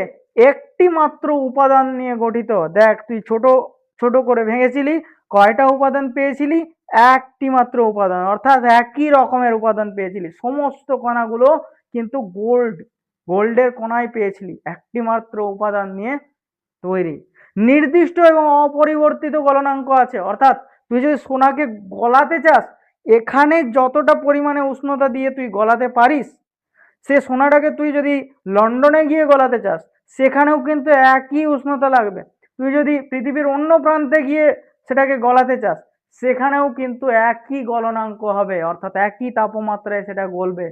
একটি মাত্র উপাদান নিয়ে গঠিত। দেখ, তুই ছোট ছোট করে ভেঙেছিলি, কয়টা উপাদান পেয়েছিলি? একটি মাত্র উপাদান, অর্থাৎ একই রকমের উপাদান পেয়েছিলি, সমস্ত কণাগুলো কিন্তু গোল্ডের কণায় পেয়েছিলি, একটি মাত্র উপাদান নিয়ে তৈরি। নির্দিষ্ট এবং অপরিবর্তিত গলনাঙ্ক আছে, অর্থাৎ তুই যদি সোনাকে গলাতে চাস, এখানে যতটা পরিমাণে উষ্ণতা দিয়ে তুই গলাতে পারিস, সে সোনাটাকে তুই যদি লন্ডনে গিয়ে গলাতে চাস, সেখানেও কিন্তু একই উষ্ণতা লাগবে। তুই যদি পৃথিবীর অন্য প্রান্তে গিয়ে সেটাকে গলাতে চাস, সেখানেও কিন্তু একই গলনাঙ্ক হবে, অর্থাৎ একই তাপমাত্রায় সেটা গলবে,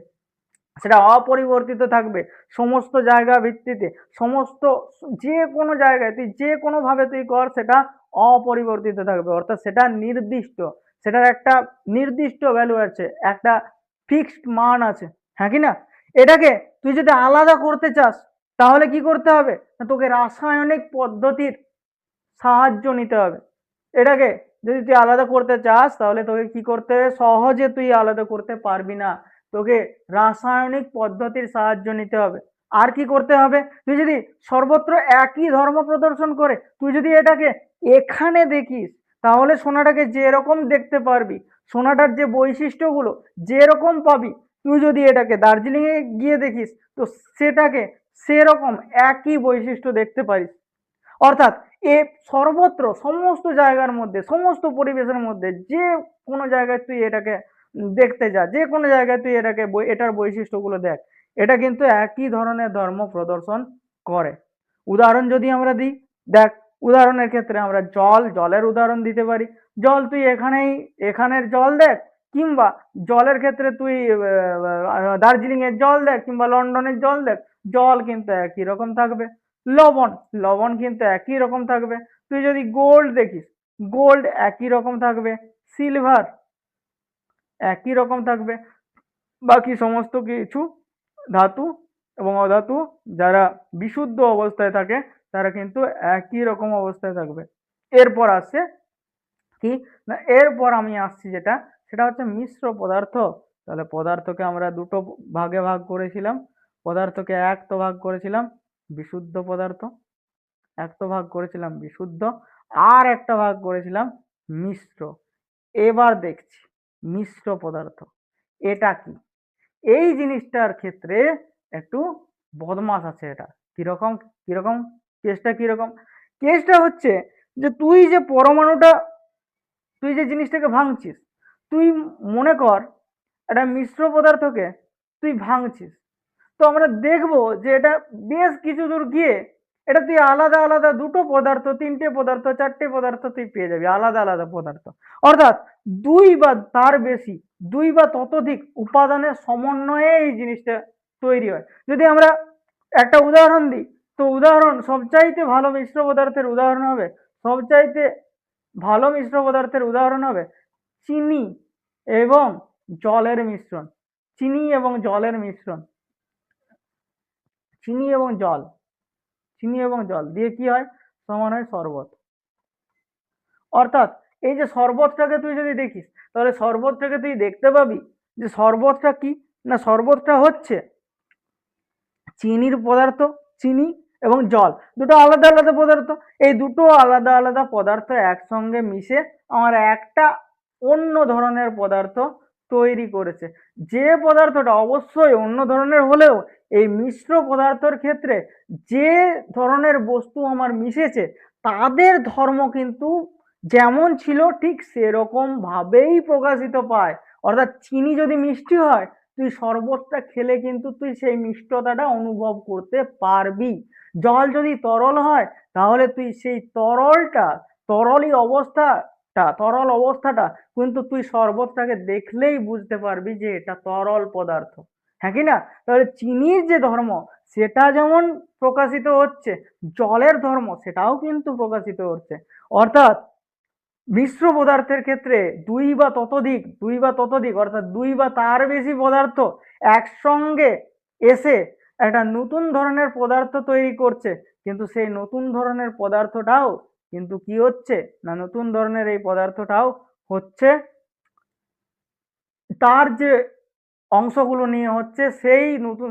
সেটা অপরিবর্তিত থাকবে সমস্ত জায়গা ভিত্তিতে, সমস্ত যে কোনো জায়গায় তুই যে কোনো ভাবে তুই কর, সেটা অপরিবর্তিত থাকবে, অর্থাৎ সেটা নির্দিষ্ট, সেটার একটা নির্দিষ্ট ভ্যালু আছে, একটা ফিক্সড মান আছে, হ্যাঁ কি না? এটাকে তুই যদি আলাদা করতে চাস, তাহলে কি করতে হবে? না, তোকে রাসায়নিক পদ্ধতির সাহায্য নিতে হবে। এটাকে যদি তুই আলাদা করতে চাস, তাহলে তোকে কি করতে হবে? সহজে তুই আলাদা করতে পারবি না, তোকে রাসায়নিক পদ্ধতির সাহায্য নিতে হবে। আর কি করতে হবে? তুই যদি সর্বত্র একই ধর্ম প্রদর্শন করে তুই যদি এটাকে এখানে দেখিস, তাহলে সোনাটাকে যেরকম দেখতে পারবি, সোনাটার যে বৈশিষ্ট্যগুলো যেরকম পাবি, তুই যদি এটাকে দার্জিলিং এ গিয়ে দেখিস, তো সেটাকে সেরকম একই বৈশিষ্ট্য দেখতে পারিস। অর্থাৎ এ সর্বত্র সমস্ত জায়গার মধ্যে, সমস্ত পরিবেশের মধ্যে যে কোনো জায়গায় তুই এটাকে দেখতে যা, যে কোনো জায়গায় তুই এটাকে এটার বৈশিষ্ট্যগুলো দেখ, এটা কিন্তু একই ধরনের ধর্ম প্রদর্শন করে। উদাহরণ যদি আমরা দিই, দেখ, উদাহরণের ক্ষেত্রে আমরা জলের উদাহরণ দিতে পারি। জল তুই এখানের জল দেখ, কিংবা জলের ক্ষেত্রে তুই দার্জিলিং এর জল দেখ, কিংবা লন্ডনের জল দেখ, জল কিন্তু একই রকম থাকবে। লবণ, লবণ কিন্তু একই রকম থাকবে। তুই যদি গোল্ড দেখিস, গোল্ড একই রকম থাকবে। সিলভার একই রকম থাকবে। বাকি সমস্ত কিছু ধাতু এবং অধাতু যারা বিশুদ্ধ অবস্থায় থাকে, তারা কিন্তু একই রকম অবস্থায় থাকবে। এরপর আসছে কি, না এরপর আমি আসছি যেটা, সেটা হচ্ছে মিশ্র পদার্থ। তাহলে পদার্থকে আমরা দুটো ভাগে ভাগ করেছিলাম। পদার্থকে এক তো ভাগ করেছিলাম বিশুদ্ধ পদার্থ, এক তো ভাগ করেছিলাম বিশুদ্ধ, আর একটা ভাগ করেছিলাম মিশ্র। এবার দেখছি মিশ্র পদার্থ এটা কি। এই জিনিসটার ক্ষেত্রে একটু বদমাশ আছে। এটা কিরকম, কিরকম কেসটা কিরকম? কেসটা হচ্ছে যে তুই যে জিনিসটাকে ভাঙছিস, তুই মনে কর একটা মিশ্র পদার্থকে তুই ভাঙছিস, তো আমরা দেখব যে এটা বেশ কিছু দূর গিয়ে এটা তুই আলাদা আলাদা দুটো পদার্থ, তিনটে পদার্থ, চারটে পদার্থ তুই পেয়ে যাবি, আলাদা আলাদা পদার্থ। অর্থাৎ দুই বা তার বেশি, দুই বা ততোধিক উপাদানের সমন্বয়ে এই জিনিসটা তৈরি হয়। যদি আমরা একটা উদাহরণ দিই, তো সবচাইতে ভালো মিশ্র পদার্থের উদাহরণ হবে, সবচাইতে ভালো মিশ্র পদার্থের উদাহরণ হবে চিনি এবং জলের মিশ্রণ। চিনি এবং জলের মিশ্রণ, চিনি এবং জল, চিনি এবং জল দিয়ে কি হয়? সমান হয় শরবত। অর্থাৎ এই যে শরবতটাকে তুই যদি দেখিস, তাহলে শরবতটাকে তুই দেখতে পাবি যে শরবতটা কি না, শরবতটা হচ্ছে চিনির পদার্থ, চিনি এবং জল, দুটো আলাদা আলাদা পদার্থ। এই দুটো আলাদা আলাদা পদার্থ একসঙ্গে মিশে আমার একটা অন্য ধরনের পদার্থ তৈরি করেছে। যে পদার্থটা অবশ্যই অন্য ধরনের হলেও এই মিশ্র পদার্থের ক্ষেত্রে যে ধরনের বস্তু আমার মিশেছে তাদের ধর্ম কিন্তু যেমন ছিল ঠিক সেরকম ভাবেই প্রকাশিত পায়। অর্থাৎ চিনি যদি মিষ্টি হয়, তুই শরবতটা খেলে কিন্তু তুই সেই মিষ্টতাটা অনুভব করতে পারবি। জল যদি তরল হয়, তাহলে তুই সেই তরল অবস্থাটা কিন্তু তুই শরবতটাকে দেখলেই বুঝতে পারবি যে এটা তরল পদার্থ। হ্যাঁ কি না? তাহলে চিনির যে ধর্ম সেটা যেমন প্রকাশিত হচ্ছে, জলের ধর্ম সেটাও কিন্তু প্রকাশিত হচ্ছে। অর্থাৎ মিশ্র পদার্থের ক্ষেত্রে দুই বা ততোধিক অর্থাৎ দুই বা তার বেশি পদার্থ একসঙ্গে এসে একটা নতুন ধরনের পদার্থ তৈরি করছে। কিন্তু সেই নতুন ধরনের পদার্থটাও কিন্তু কি হচ্ছে না, নতুন ধরনের এই পদার্থটাও হচ্ছে তার যে অংশগুলো নিয়ে হচ্ছে সেই নতুন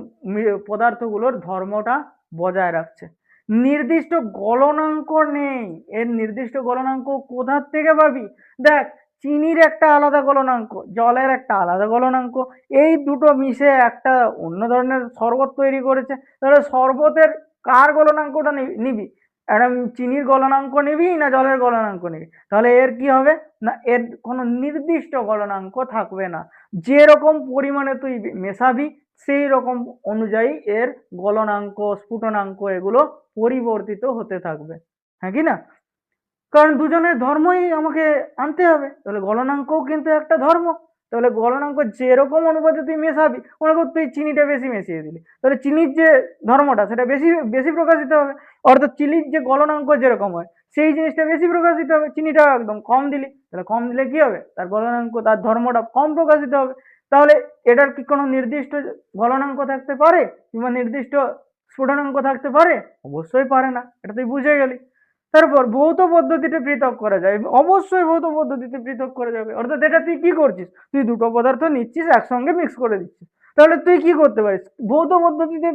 পদার্থগুলোর ধর্মটা বজায় রাখছে। নির্দিষ্ট গলনাঙ্ক নেই। এর নির্দিষ্ট গলনাঙ্ক কোথার থেকে পাবি? দেখ, চিনির একটা আলাদা গলনাঙ্ক, জলের একটা আলাদা গলনাঙ্ক, এই দুটো মিশে একটা অন্য ধরনের শরবত তৈরি করেছে। তাহলে শরবতের কার গলনাঙ্কটা নিবি? একটা চিনির গলনাঙ্ক নিবি না জলের গলনাঙ্ক নিবি? তাহলে এর কি হবে না, এর কোনো নির্দিষ্ট গলনাঙ্ক থাকবে না। যেরকম পরিমাণে তুই মেশাবি সেই রকম অনুযায়ী এর গলনাঙ্ক, স্ফুটনাঙ্ক এগুলো পরিবর্তিত হতে থাকবে। হ্যাঁ কি না? কারণ দুজনের ধর্মই আমাকে আনতে হবে, তাহলে গলনাঙ্কও কিন্তু একটা ধর্ম। তাহলে গলনাঙ্ক যেরকম অনুপাতে তুই মেশাবি, মনে কর তুই চিনিটা বেশি মিশিয়ে দিলি, তাহলে চিনির যে ধর্মটা সেটা বেশি বেশি প্রকাশিত হবে। অর্থাৎ চিনির যে গলনাঙ্ক যেরকম হয় সেই জিনিসটা বেশি প্রকাশিত হবে। চিনিটা একদম কম দিলি, তাহলে কম দিলে কি হবে, তার গলনাঙ্ক তার ধর্মটা কম প্রকাশিত হবে। তাহলে এটার কি কোনো নির্দিষ্ট গলনাঙ্ক থাকতে পারে কিংবা নির্দিষ্ট স্ফুটনাঙ্ক থাকতে পারে? অবশ্যই পারে না, এটা তুই বুঝে গেলি। তারপর ভৌত পদ্ধতিতে পৃথক করা যায়, অবশ্যই ভৌত পদ্ধতিতে পৃথক করা যাবে। অর্থাৎ এটা তুই কি করছিস, তুই দুটো পদার্থ নিচ্ছিস একসঙ্গে মিক্স করে দিচ্ছিস, তাহলে তুই কি করতে পারিস, ভৌত পদ্ধতিতে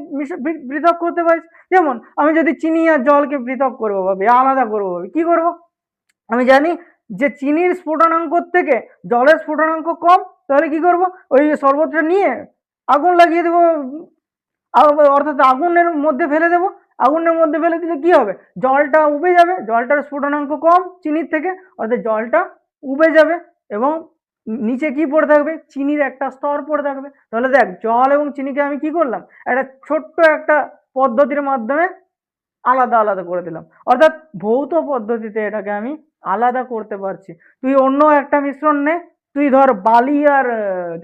পৃথক করতে পারিস। যেমন আমি যদি চিনি আর জলকে পৃথক করবো ভাবি, আলাদা করবো ভাবি, কি করব? আমি জানি যে চিনির স্ফুটনাঙ্ক থেকে জলের স্ফুটনাঙ্ক কম, তাহলে কি করব, ওই শরবতটা নিয়ে আগুন লাগিয়ে দেবো, অর্থাৎ আগুনের মধ্যে ফেলে দেবো। আগুনের মধ্যে ফেলে দিলে কি হবে, জলটা উবে যাবে, জলটার স্ফুটনাঙ্ক কম চিনির থেকে, অর্থাৎ জলটা উবে যাবে এবং নিচে কি পড়ে থাকবে, চিনির একটা স্তর পড়ে থাকবে। তাহলে দেখ, জল এবং চিনিকে আমি কি করলাম, একটা ছোট্ট একটা পদ্ধতির মাধ্যমে আলাদা আলাদা করে দিলাম। অর্থাৎ ভৌত পদ্ধতিতে এটাকে আমি আলাদা করতে পারছি। তুই অন্য একটা মিশ্রণ নে, তুই ধর বালি আর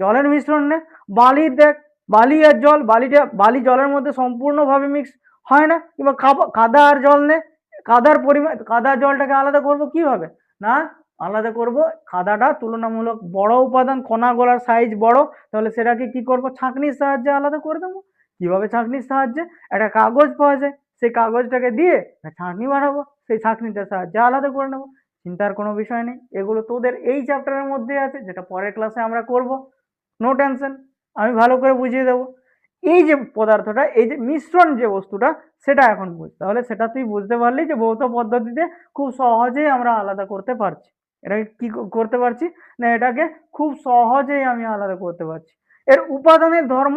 জলের মিশ্রণ নে, বালি দেখ, বালি আর জল, বালি জলের মধ্যে সম্পূর্ণভাবে মিক্স হয় না। কিংবা কাদা আর জল নে, কাদার পরিমাণ, কাদা জলটাকে আলাদা করব কিভাবে না, আলাদা করব কাদাটা তুলনামূলক বড় উপাদান, কণা গলার সাইজ বড়, তাহলে সেটাকে কি করব, ছাঁকনির সাহায্যে আলাদা করে দেবো। কিভাবে? ছাঁকনির সাহায্যে। একটা কাগজ পাওয়া যায়, সেই কাগজটাকে দিয়ে ছাঁকনি বানাবো, সেই ছাঁকনিটার সাহায্যে আলাদা করে নেবো। চিন্তার কোনো বিষয় নেই, এগুলো তোদের এই চ্যাপ্টারের মধ্যে আছে, যেটা পরের ক্লাসে আমরা করব। নো টেনশন, আমি ভালো করে বুঝিয়ে দেবো। এই যে পদার্থটা, এই যে মিশ্রণ যে বস্তুটা, সেটা এখন বুঝ, তাহলে সেটা তুই বুঝতে পারলি যে ভৌত পদ্ধতিতে খুব সহজেই আমরা আলাদা করতে পারছি। এটাকে কি করতে পারছি না, এটাকে খুব সহজেই আমি আলাদা করতে পারছি। এর উপাদানের ধর্ম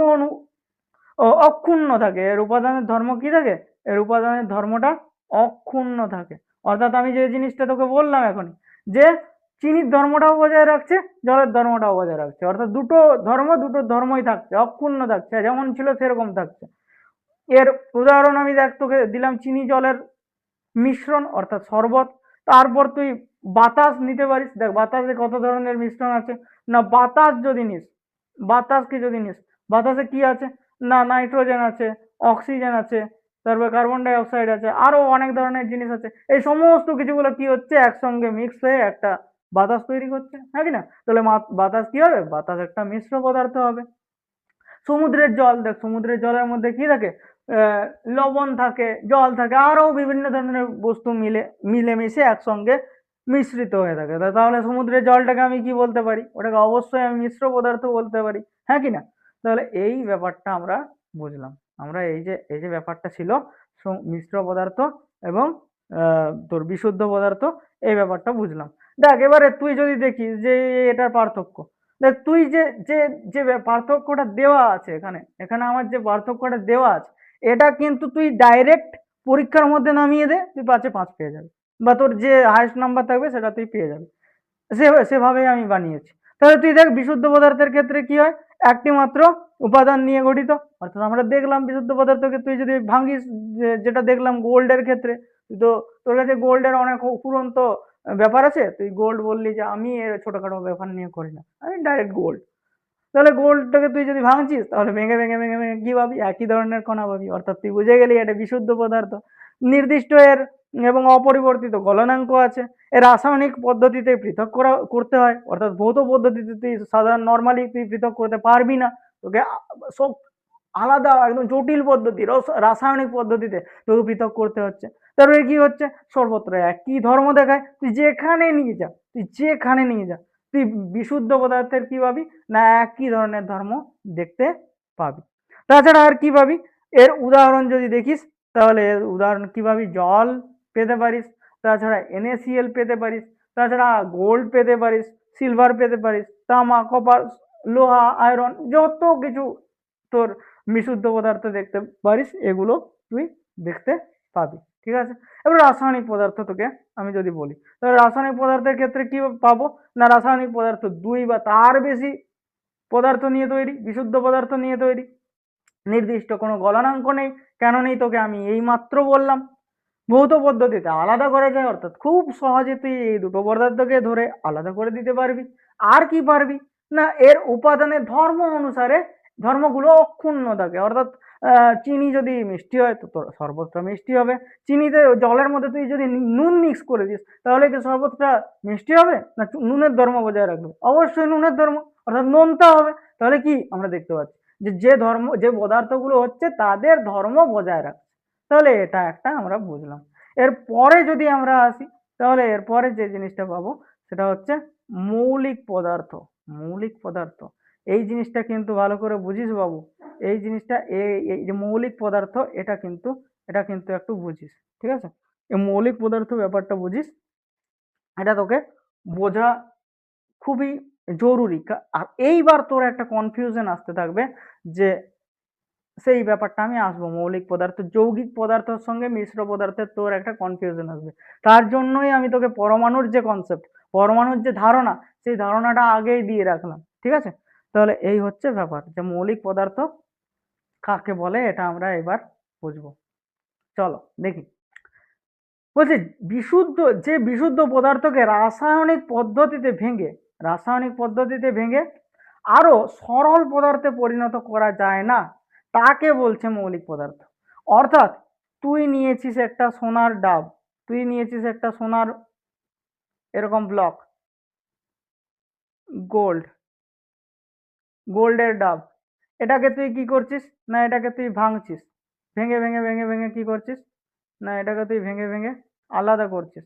অক্ষুণ্ণ থাকে। এর উপাদানের ধর্ম কি থাকে, এর উপাদানের ধর্মটা অক্ষুণ্ণ থাকে। অর্থাৎ আমি যে জিনিসটা তোকে বললাম এখন, যে চিনির ধর্মটাও বজায় রাখছে, জলের ধর্মটাও বজায় রাখছে, অর্থাৎ দুটো ধর্মই থাকছে, অক্ষুণ্ণ থাকছে, যেমন ছিল সেরকম থাকছে। এর উদাহরণ আমি দেখ তোকে দিলাম, চিনি জলের মিশ্রণ অর্থাৎ শরবত। তারপর তুই বাতাস নিতে পারিস, দেখ বাতাসে কত ধরনের মিশ্রণ আছে না, বাতাসকে যদি নিস, বাতাসে কি আছে না, নাইট্রোজেন আছে, অক্সিজেন আছে, তারপর কার্বন ডাই অক্সাইড আছে, আরো অনেক ধরনের জিনিস আছে। এই সমস্ত কিছুগুলো কি হচ্ছে, একসঙ্গে মিক্স হয়ে একটা বাতাস তৈরি করছে। হ্যাঁ কি না? তাহলে বাতাস কি হবে, বাতাস একটা মিশ্র পদার্থ হবে। সমুদ্রের জল দেখ, সমুদ্রের জলের মধ্যে কি থাকে, লবণ থাকে, জল থাকে, আরো বিভিন্ন ধরনের বস্তু মিলেমিশে একসঙ্গে মিশ্রিত হয়ে থাকে। তাহলে সমুদ্রের জলটাকে আমি কি বলতে পারি? ওটাকে অবশ্যই আমি মিশ্র পদার্থ বলতে পারি। হ্যাঁ কি না? তাহলে এই ব্যাপারটা আমরা বুঝলাম। আমরা এই যে ব্যাপারটা ছিল মিশ্র পদার্থ এবং তোর বিশুদ্ধ পদার্থ, এই ব্যাপারটা বুঝলাম। দেখ এবারে তুই যদি দেখিস যে এটার পার্থক্য, দেখ তুই যে পার্থক্যটা দেওয়া আছে এখানে আমার যে পার্থক্যটা দেওয়া আছে, এটা কিন্তু তুই ডাইরেক্ট পরীক্ষার মধ্যে নামিয়ে দে, তুই 5 এ 5 পেয়ে যাবি। বা তোর যে হাইয়েস্ট নাম্বার থাকবে সেটা তুই পেয়ে যাবি। সেভাবেই আমি বানিয়েছি। তাহলে তুই দেখ বিশুদ্ধ পদার্থের ক্ষেত্রে কি হয়, একটি মাত্র উপাদান নিয়ে গঠিত। অর্থাৎ আমরা দেখলাম বিশুদ্ধ পদার্থকে তুই যদি ভাঙিস, যেটা দেখলাম গোল্ডের ক্ষেত্রে, তো তোর কাছে গোল্ডের অনেক ফুরন্ত ব্যাপার আছে, তুই গোল্ড বললি যে আমি ছোটখাটো ব্যাপার নিয়ে করি না, আমি ডাইরেক্ট গোল্ড। তাহলে গোল্ডটাকে তুই যদি ভাঙছিস তাহলে ভেঙে ভেঙে ভেঙে ভেঙে কি পাবি, একই ধরনের কণা পাবি। অর্থাৎ তুই বুঝে গেলি এটা বিশুদ্ধ পদার্থ। নির্দিষ্ট এর এবং অপরিবর্তিত গলনাঙ্ক আছে। এর রাসায়নিক পদ্ধতিতে পৃথক করতে হয়, অর্থাৎ ভৌত পদ্ধতিতে তুই সাধারণ নর্মালি তুই পৃথক করতে পারবি না, তোকে সব আলাদা একদম জটিল পদ্ধতি রাসায়নিক পদ্ধতিতে তোকে পৃথক করতে হচ্ছে। তারপরে কি হচ্ছে, সর্বত্র একই ধর্ম দেখায়। তুই যেখানে নিয়ে যা, তুই বিশুদ্ধ পদার্থের কি পাবি না, একই ধরনের ধর্ম দেখতে পাবি। তাছাড়া আর কি পাবি, এর উদাহরণ যদি দেখিস তাহলে এর উদাহরণ কি পাবি, জল পেতে পারিস, তাছাড়া NaCl পেতে পারিস, তাছাড়া গোল্ড পেতে পারিস, সিলভার পেতে পারিস, তামা, কপার, লোহা, আয়রন, যত কিছু তোর বিশুদ্ধ পদার্থ দেখতে পারিস এগুলো তুই দেখতে পাবি। ঠিক আছে, এবার রাসায়নিক পদার্থ তোকে আমি যদি বলি, তাহলে রাসায়নিক পদার্থের ক্ষেত্রে কি পাবো না, রাসায়নিক পদার্থ 2 বা তার বেশি পদার্থ নিয়ে তৈরি, বিশুদ্ধ পদার্থ নিয়ে তৈরি। নির্দিষ্ট কোনো গলনাঙ্ক নেই, কেন নেই তোকে আমি এই মাত্র বললাম। ভৌত পদ্ধতিতে আলাদা করা যায়, অর্থাৎ খুব সহজে তুই এই দুটো পদার্থকে ধরে আলাদা করে দিতে পারবি। আর কি পারবি না, এর উপাদানের ধর্ম অনুসারে ধর্মগুলো অক্ষুণ্ণ থাকে। অর্থাৎ চিনি যদি মিষ্টি হয় তো তোর শরবতটা মিষ্টি হবে। চিনিতে জলের মধ্যে তুই যদি নুন মিক্স করে দিস তাহলে কি শরবতটা মিষ্টি হবে না নুনের ধর্ম বজায় রাখবে? অবশ্যই নুনের ধর্ম, অর্থাৎ নোনতা হবে। তাহলে কি আমরা দেখতে পাচ্ছি যে পদার্থগুলো হচ্ছে তাদের ধর্ম বজায় রাখে। তাহলে এটা একটা আমরা বুঝলাম। এরপরে যদি আমরা আসি তাহলে এরপরে যে জিনিসটা পাবো সেটা হচ্ছে মৌলিক পদার্থ। মৌলিক পদার্থ এই জিনিসটা কিন্তু ভালো করে বুঝিস বাবু। এই জিনিসটা এই যে মৌলিক পদার্থ এটা কিন্তু একটু বুঝিস। ঠিক আছে, এই মৌলিক পদার্থ ব্যাপারটা বুঝিস, এটা তোকে বোঝা খুবই জরুরি। আর এইবার তোর একটা কনফিউশন আসতে থাকবে যে সেই ব্যাপারটা আমি আসবো, মৌলিক পদার্থ যৌগিক পদার্থের সঙ্গে মিশ্র পদার্থের তোর একটা কনফিউশন আসবে। তার জন্যই আমি তোকে পরমাণুর যে কনসেপ্ট, পরমাণুর যে ধারণা, সেই ধারণাটা আগেই দিয়ে রাখলাম। ঠিক আছে, তাহলে এই হচ্ছে ব্যাপার যে মৌলিক পদার্থ কাকে বলে, এটা আমরা এবার বুঝবো। চলো দেখি, বলছি বিশুদ্ধ পদার্থকে রাসায়নিক পদ্ধতিতে ভেঙে আরো সরল পদার্থে পরিণত করা যায় না, তাকে বলছে মৌলিক পদার্থ। অর্থাৎ তুই নিয়েছিস একটা সোনার ডাব, তুই নিয়েছিস একটা সোনার এরকম ব্লক, গোল্ডের ডাব, এটাকে তুই কি করছিস না, এটাকে তুই ভাঙছিস, ভেঙে ভেঙে ভেঙে ভেঙে কি করছিস না, এটাকে তুই ভেঙে ভেঙে আলাদা করছিস।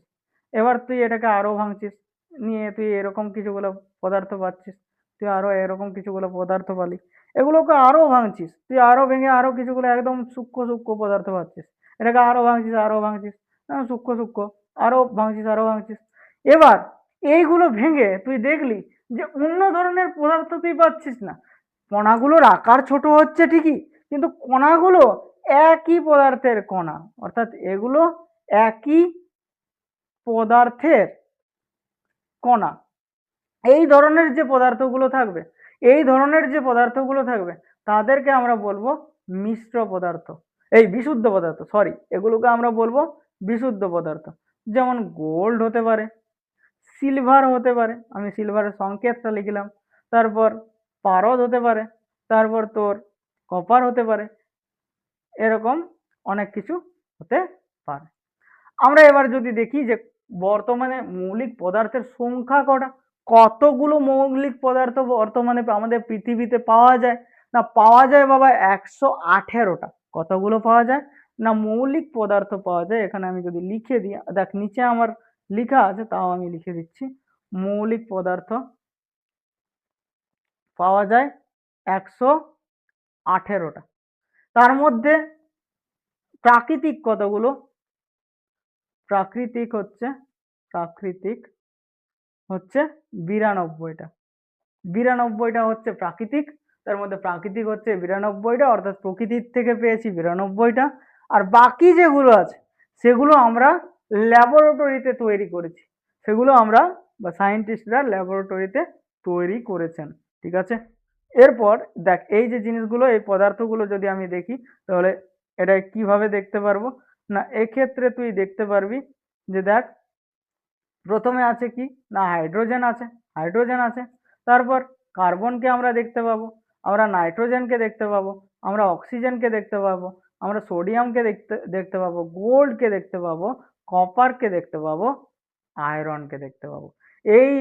এবার তুই এটাকে আরো ভাঙছিস, নিয়ে তুই এরকম কিছুগুলো পদার্থ পাচ্ছিস, তুই আরো এরকম কিছুগুলো পদার্থ পালি, এগুলোকে আরো ভাঙছিস, তুই আরো ভেঙে আরো কিছুগুলো একদম সূক্ষ্ম সূক্ষ্ম পদার্থ পাচ্ছিস, এটাকে আরো ভাঙছিস সূক্ষ্ম সূক্ষ্ম, আরো ভাঙছিস। এবার এইগুলো ভেঙে তুই দেখলি যে অন্য ধরনের পদার্থ তুই পাচ্ছিস না। কণাগুলোর আকার ছোট হচ্ছে ঠিকই, কিন্তু কণাগুলো একই পদার্থের কণা, অর্থাৎ এগুলো একই পদার্থের কণা। এই ধরনের যে পদার্থগুলো থাকবে তাদেরকে আমরা বলবো মিশ্র পদার্থ, এই বিশুদ্ধ পদার্থ, সরি, এগুলোকে আমরা বলবো বিশুদ্ধ পদার্থ। যেমন গোল্ড হতে পারে, সিলভার হতে পারে, আমি সিলভারের সংকেতটা লিখলাম, তারপর পারদ হতে পারে, তারপর তোর কপার হতে পারে, এরকম অনেক কিছু হতে পারে। আমরা এবার যদি দেখি যে বর্তমানে মৌলিক পদার্থের সংখ্যা কতগুলো মৌলিক পদার্থ বর্তমানে আমাদের পৃথিবীতে পাওয়া যায় না, পাওয়া যায় বাবা 118টা। কতগুলো পাওয়া যায় না, মৌলিক পদার্থ পাওয়া যায়, এখানে আমি যদি লিখে দিই, দেখ নিচে আমার লিখা আছে, তাও আমি লিখে দিচ্ছি। মৌলিক পদার্থ পাওয়া যায় 118টা। তার মধ্যে প্রাকৃতিক কতগুলো? প্রাকৃতিক হচ্ছে 92টা। 92টা হচ্ছে প্রাকৃতিক। তার মধ্যে প্রাকৃতিক হচ্ছে 92টা, অর্থাৎ প্রকৃতির থেকে পেয়েছি 92টা। আর বাকি যেগুলো আছে সেগুলো আমরা ল্যাবরেটরিতে তৈরি করেছি, সেগুলো আমরা বা সায়েন্টিস্টরা ল্যাবরেটরিতে তৈরি করেছেন। ঠিক আছে, এরপর দেখ এই যে জিনিসগুলো, এই পদার্থগুলো যদি আমি দেখি তাহলে এটা কিভাবে দেখতে পারবো না, এক্ষেত্রে তুই দেখতে পারবি যে দেখ প্রথমে আছে কি না হাইড্রোজেন আছে, হাইড্রোজেন আছে। তারপর কার্বনকে আমরা দেখতে পাবো, আমরা নাইট্রোজেনকে দেখতে পাবো, আমরা অক্সিজেনকে দেখতে পাবো, আমরা সোডিয়ামকে দেখতে দেখতে পাবো, গোল্ডকে দেখতে পাবো, কপারকে দেখতে পাবো, আয়রনকে দেখতে পাবো। এই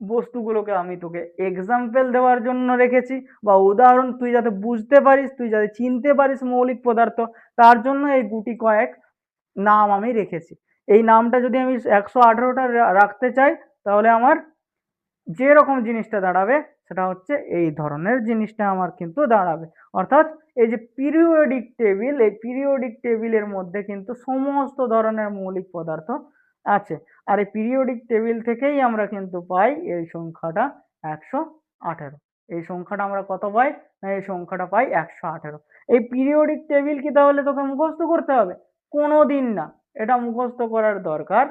বস্তুগুলোকে আমি তোকে এক্সাম্পল দেওয়ার জন্য রেখেছি, বা উদাহরণ তুই যাতে বুঝতে পারিস, তুই যাতে চিনতে পারিস মৌলিক পদার্থ, তার জন্য এই গুটি কয়েক নাম আমি রেখেছি। এই নামটা যদি আমি 118টা রাখতে চাই তাহলে আমার যে রকম জিনিসটা দাঁড়াবে সেটা হচ্ছে এই ধরনের জিনিসটা আমার কিন্তু দাঁড়াবে। অর্থাৎ এই যে পিরিয়ডিক টেবিল, এই পিরিয়ডিক টেবিলের মধ্যে কিন্তু সমস্ত ধরনের মৌলিক পদার্থ আছে। আর এই পিরিয়ডিক টেবিল থেকেই আমরা কিন্তু পাই এই সংখ্যাটা 118। এই সংখ্যাটা আমরা কত পাই না, এই সংখ্যাটা পাই 118। এই পিরিয়ডিক টেবিল কি তাহলে তোকে মুখস্থ করতে হবে? কোনোদিন না, এটা মুখস্থ করার দরকার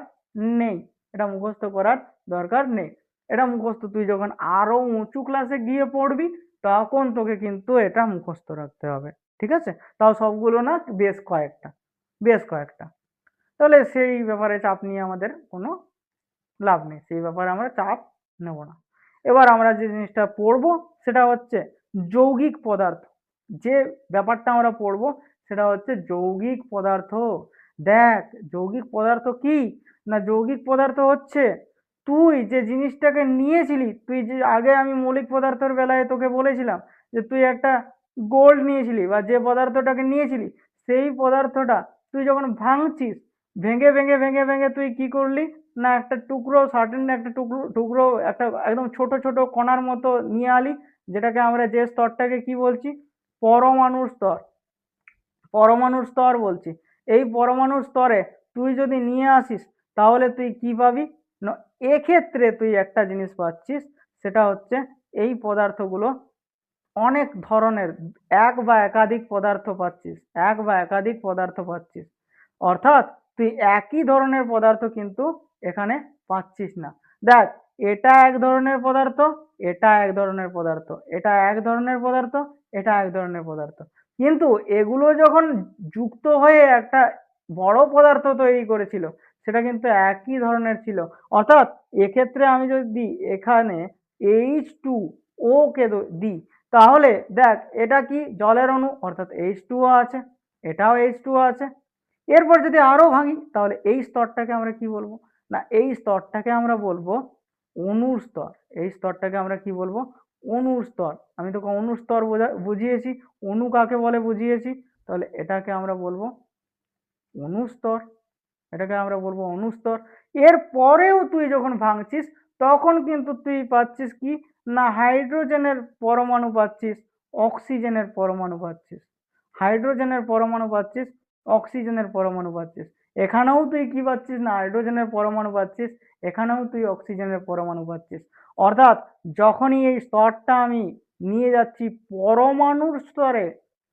নেই, এটা মুখস্থ করার দরকার নেই। এটা মুখস্থ তুই যখন আরো উঁচু ক্লাসে গিয়ে পড়বি তখন তোকে কিন্তু এটা মুখস্থ রাখতে হবে। ঠিক আছে, তাও সবগুলো না, বেশ কয়েকটা, বেশ কয়েকটা। তাহলে সেই ব্যাপারে চাপ নিয়ে আমাদের কোনো লাভ নেই, সেই ব্যাপারে আমরা চাপ নেব না। এবার আমরা যে জিনিসটা পড়বো সেটা হচ্ছে যৌগিক পদার্থ। যে ব্যাপারটা আমরা পড়বো সেটা হচ্ছে যৌগিক পদার্থ। দেখ যৌগিক পদার্থ কি না, যৌগিক পদার্থ হচ্ছে তুই যে জিনিসটাকে নিয়েছিলি, তুই যে আগে আমি মৌলিক পদার্থের বেলায় তোকে বলেছিলাম যে তুই একটা গোল্ড নিয়েছিলি বা যে পদার্থটাকে নিয়েছিলি, সেই পদার্থটা তুই যখন ভাঙছিস, ভেঙে ভেঙে ভেঙে ভেঙে তুই কি করলি না একটা টুকরো, সার্টেন একটা টুকরো টুকরো একটা একদম ছোট ছোট কণার মতো নিয়ে আলি, যেটাকে আমরা যে স্তরটাকে কি বলছি, পরমাণুর স্তর, পরমাণুর স্তর বলছি। এই পরমাণুর স্তরে তুই যদি নিয়ে আসিস তাহলে তুই কি পাবি না, এক্ষেত্রে তুই একটা জিনিস পাচ্ছিস, সেটা হচ্ছে এই পদার্থগুলো অনেক ধরনের, এক বা একাধিক পদার্থ পাচ্ছিস, এক বা একাধিক পদার্থ পাচ্ছিস। অর্থাৎ তুই একই ধরনের পদার্থ কিন্তু এখানে পাচ্ছিস না। দেখ এটা এক ধরনের পদার্থ, এটা এক ধরনের পদার্থ, এটা এক ধরনের পদার্থ, এটা এক ধরনের পদার্থ, কিন্তু এগুলো যখন যুক্ত হয়ে একটা বড় পদার্থ তৈরি করেছিল সেটা কিন্তু একই ধরনের ছিল। অর্থাৎ এক্ষেত্রে আমি যদি এখানে H2O কে দিই তাহলে দেখ এটা কি জলের অণু, অর্থাৎ H2O আছে, এটাও H2O আছে। এরপর যদি আরো ভাঙি তাহলে এই স্তরটাকে আমরা কি বলবো না, এই স্তরটাকে আমরা বলবো অণুর স্তর। এই স্তরটাকে আমরা কি বলবো, অণুর স্তর। আমি তোকে অণুর স্তর বুঝিয়েছি, অণু কাকে বলে বুঝিয়েছি, তাহলে এটাকে আমরা বলবো অণুস্তর, এটাকে আমরা বলবো অণুস্তর। এর পরেও তুই যখন ভাঙছিস তখন কিন্তু তুই পাচ্ছিস কি না হাইড্রোজেনের পরমাণু পাচ্ছিস, অক্সিজেনের পরমাণু পাচ্ছিস, হাইড্রোজেনের পরমাণু পাচ্ছিস, অক্সিজেনের পরমাণু পাচ্ছিস। এখানেও তুই কি পাচ্ছিস না হাইড্রোজেনের পরমাণু পাচ্ছিস, এখানেও তুই অক্সিজেনের পরমাণু পাচ্ছিস। অর্থাৎ যখনই এই স্তরটা আমি নিয়ে যাচ্ছি পরমাণুর স্তরে,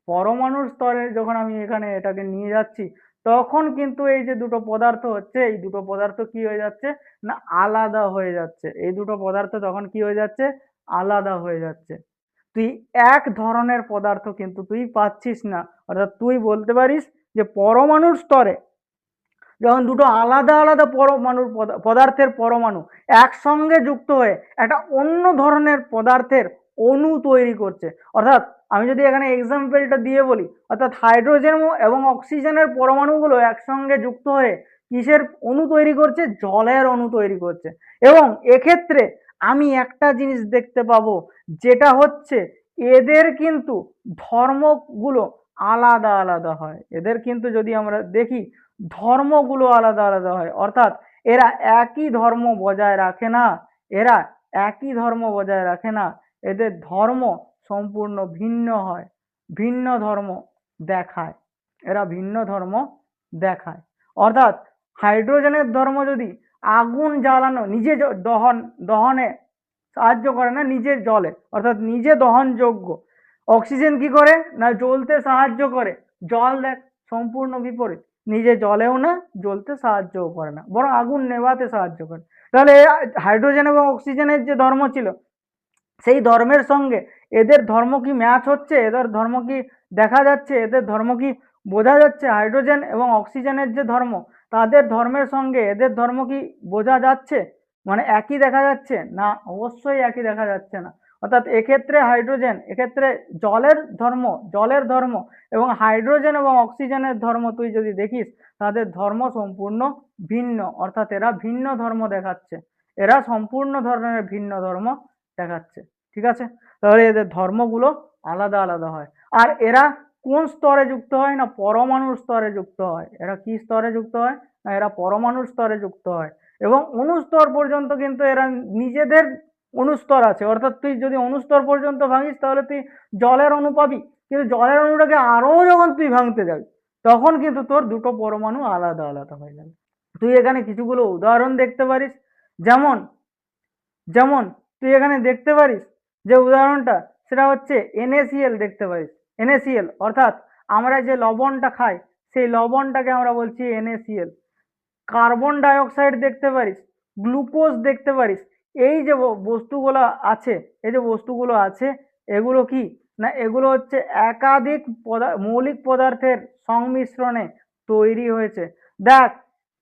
পরমাণুর স্তরে যখন আমি এখানে এটাকে নিয়ে যাচ্ছি তখন কিন্তু এই যে দুটো পদার্থ হচ্ছে, এই দুটো পদার্থ কি হয়ে যাচ্ছে না আলাদা হয়ে যাচ্ছে। এই দুটো পদার্থ তখন কি হয়ে যাচ্ছে, আলাদা হয়ে যাচ্ছে। তুই এক ধরনের পদার্থ কিন্তু তুই পাচ্ছিস না। অর্থাৎ তুই বলতে পারিস যে পরমাণুর স্তরে যখন দুটো আলাদা আলাদা পরমাণুর পদার্থের পরমাণু একসঙ্গে যুক্ত হয়ে একটা অন্য ধরনের পদার্থের অণু তৈরি করছে, অর্থাৎ আমি যদি এখানে এক্সাম্পলটা দিয়ে বলি, অর্থাৎ হাইড্রোজেন এবং অক্সিজেনের পরমাণুগুলো একসঙ্গে যুক্ত হয়ে কিসের অণু তৈরি করছে, জলের অণু তৈরি করছে। এবং এক্ষেত্রে আমি একটা জিনিস দেখতে পাবো, যেটা হচ্ছে এদের কিন্তু ধর্মগুলো আলাদা আলাদা হয়। এদের কিন্তু যদি আমরা দেখি ধর্মগুলো আলাদা আলাদা হয়। অর্থাৎ এরা একই ধর্ম বজায় রাখে না, এরা একই ধর্ম বজায় রাখে না, এদের ধর্ম সম্পূর্ণ ভিন্ন হয়, ভিন্ন ধর্ম দেখায়, এরা ভিন্ন ধর্ম দেখায়। অর্থাৎ হাইড্রোজেনের ধর্ম যদি আগুন জ্বালানো, নিজে দহনে সাহায্য করে না, নিজের জ্বলে, অর্থাৎ নিজে দহনযোগ্য। অক্সিজেন কি করে না, জ্বলতে সাহায্য করে। জল দেখ সম্পূর্ণ বিপরীত, নিজে জ্বলেও না, জ্বলতে সাহায্যও করে না, বরং আগুন নেভাতে সাহায্য করে। তাহলে হাইড্রোজেন এবং অক্সিজেনের যে ধর্ম ছিল, সেই ধর্মের সঙ্গে এদের ধর্ম কি ম্যাচ হচ্ছে, এদের ধর্ম কি দেখা যাচ্ছে, এদের ধর্ম কি বোঝা যাচ্ছে? হাইড্রোজেন এবং অক্সিজেনের যে ধর্ম, তাদের ধর্মের সঙ্গে এদের ধর্ম কি বোঝা যাচ্ছে, মানে একই দেখা যাচ্ছে না? অবশ্যই একই দেখা যাচ্ছে না। অর্থাৎ এক্ষেত্রে হাইড্রোজেন, এক্ষেত্রে জলের ধর্ম এবং হাইড্রোজেন এবং অক্সিজেনের ধর্ম তুই যদি দেখিস, তাদের ধর্ম সম্পূর্ণ ভিন্ন, অর্থাৎ এরা ভিন্ন ধর্ম দেখাচ্ছে, এরা সম্পূর্ণ ধরনের ভিন্ন ধর্ম দেখাচ্ছে। ঠিক আছে, তাহলে এদের ধর্মগুলো আলাদা আলাদা হয়। আর এরা কোন স্তরে যুক্ত হয় না, পরমাণুর স্তরে যুক্ত হয়। এরা কি স্তরে যুক্ত হয় না, এরা পরমাণুর স্তরে যুক্ত হয়। এবং অণুস্তর পর্যন্ত কিন্তু এরা নিজেদের অণুস্তর আছে, অর্থাৎ তুই যদি অণুস্তর পর্যন্ত ভাঙিস তাহলে তুই জলের অণু পাবি, কিন্তু জলের অণুটাকে আরো যখন তুই ভাঙতে যাবি, তখন কিন্তু তোর দুটো পরমাণু আলাদা আলাদা হয়ে যাবে। তুই এখানে কিছুগুলো উদাহরণ দেখতে পারিস, যেমন যেমন তুই এখানে দেখতে পারিস যে উদাহরণটা, সেটা হচ্ছে NaCl দেখতে পারিস। NaCl অর্থাৎ আমরা যে লবণটা খাই, সেই লবণটাকে আমরা বলছি NaCl। কার্বন ডাইঅক্সাইড দেখতে পারিস, গ্লুকোজ দেখতে পারিস। এই যে বস্তুগুলো আছে, এই যে বস্তুগুলো আছে, এগুলো কি না, এগুলো হচ্ছে একাধিক মৌলিক পদার্থের সংমিশ্রণে তৈরি হয়েছে। দেখ,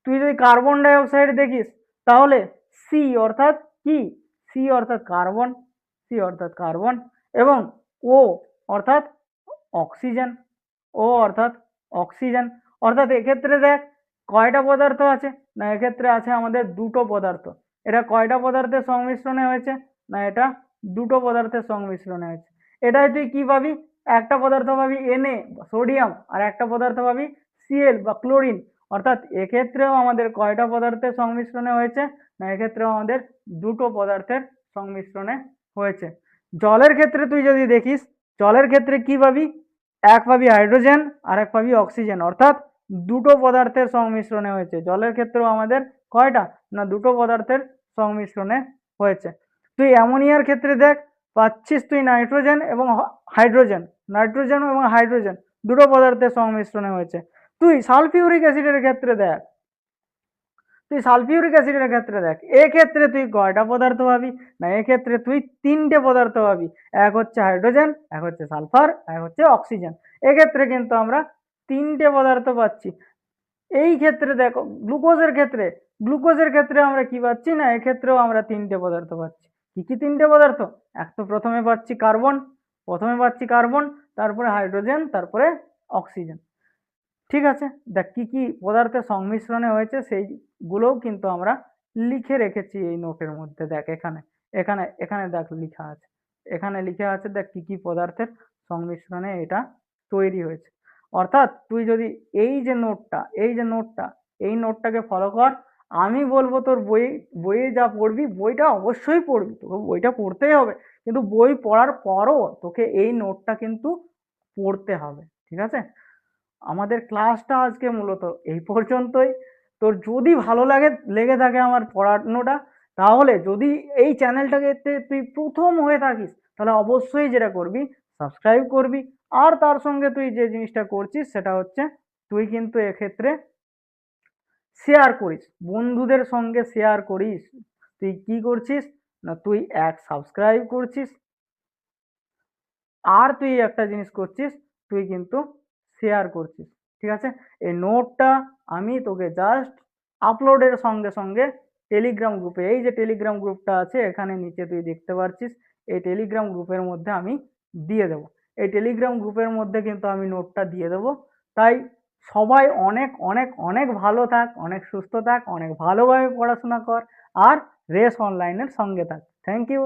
তুই যদি কার্বন ডাইঅক্সাইড দেখিস, তাহলে সি অর্থাৎ কি, সি অর্থাৎ কার্বন, সি অর্থাৎ কার্বন, এবং ও অর্থাৎ অক্সিজেন, ও অর্থাৎ অক্সিজেন। অর্থাৎ এক্ষেত্রে দেখ কয়টা পদার্থ আছে না, এক্ষেত্রে আছে আমাদের দুটো পদার্থ। এটা কয়টা পদার্থের সংমিশ্রণে হয়েছে না, এটা দুটো পদার্থের সংমিশ্রণে হয়েছে। এটাই তুই কি পাবি, একটা পদার্থ পাবি Na সোডিয়াম, আর একটা পদার্থ পাবি Cl বা ক্লোরিন। অর্থাৎ এক্ষেত্রেও আমাদের কয়টা পদার্থের সংমিশ্রণে হয়েছে না, এক্ষেত্রেও আমাদের দুটো পদার্থের সংমিশ্রণে হয়েছে। জলের ক্ষেত্রে তুই যদি দেখিস, জলের ক্ষেত্রে কি পাবি, এক পাবি হাইড্রোজেন আর এক পাবি অক্সিজেন, অর্থাৎ দুটো পদার্থের সংমিশ্রণে হয়েছে। জলের ক্ষেত্রেও আমাদের কয়টা না, দুটো পদার্থের সংমিশ্রণে হয়েছে। তুই অ্যামোনিয়ার ক্ষেত্রে দেখ, পাচ্ছিস তুই নাইট্রোজেন এবং হাইড্রোজেন, নাইট্রোজেন এবং হাইড্রোজেন দুটো পদার্থের সংমিশ্রণে হয়েছে। তুই সালফিউরিক অ্যাসিডের ক্ষেত্রে দেখ, তুই সালফিউরিক অ্যাসিডের ক্ষেত্রে দেখ, এক্ষেত্রে তুই কয়টা পদার্থ পাবি না, এক্ষেত্রে তুই তিনটে পদার্থ পাবি। এক হচ্ছে হাইড্রোজেন, এক হচ্ছে সালফার, এক হচ্ছে অক্সিজেন। এক্ষেত্রে কিন্তু আমরা তিনটে পদার্থ পাচ্ছি। এই ক্ষেত্রে দেখো গ্লুকোজের ক্ষেত্রে, গ্লুকোজের ক্ষেত্রে আমরা কি পাচ্ছি না, এক্ষেত্রেও আমরা তিনটে পদার্থ পাচ্ছি। কি কি তিনটে পদার্থ, এক তো প্রথমে পাচ্ছি কার্বন, তারপরে হাইড্রোজেন, তারপরে অক্সিজেন। ঠিক আছে, দেখ কি কি পদার্থের সংমিশ্রণে হয়েছে সেইগুলোও কিন্তু আমরা লিখে রেখেছি এই নোটের মধ্যে। দেখ এখানে এখানে এখানে দেখ লিখা আছে, এখানে লিখা আছে, দেখ কি কি পদার্থের সংমিশ্রণে এটা তৈরি হয়েছে। অর্থাৎ তুই যদি এই নোটটাকে ফলো কর, আমি বলবো তোর বইয়ে যা পড়বি, বইটা অবশ্যই পড়বি, তোকে বইটা পড়তেই হবে, কিন্তু বই পড়ার পরও তোকে এই নোটটা কিন্তু পড়তে হবে। ঠিক আছে, আমাদের ক্লাসটা আজকে মূলত এই পর্যন্তই। তোর যদি ভালো লেগে থাকে আমার পড়ানোটা, তাহলে যদি এই চ্যানেলটাকে তুই প্রথম হয়ে থাকিস, তাহলে অবশ্যই যেটা করবি সাবস্ক্রাইব করবি। আর তার সঙ্গে তুই যে জিনিসটা করছিস সেটা হচ্ছে তুই কিন্তু এক্ষেত্রে শেয়ার করিস, বন্ধুদের সঙ্গে শেয়ার করিস। তুই কি করছিস না, তুই সাবস্ক্রাইব করছিস, আর তুই একটা জিনিস করছিস, তুই কিন্তু শেয়ার করছিস। ঠিক আছে, এই নোটটা আমি তোকে জাস্ট আপলোডের সঙ্গে সঙ্গে টেলিগ্রাম গ্রুপে, এই যে টেলিগ্রাম গ্রুপটা আছে এখানে নিচে তুই দেখতে পাচ্ছিস, এই টেলিগ্রাম গ্রুপের মধ্যে আমি দিয়ে দেবো। এই টেলিগ্রাম গ্রুপের মধ্যে কিন্তু আমি নোটটা দিয়ে দেবো। তাই সবাই অনেক অনেক অনেক ভালো থাক, অনেক সুস্থ থাক, অনেক ভালোভাবে পড়াশোনা কর, আর রেস অনলাইনের সঙ্গে থাক। Thank you.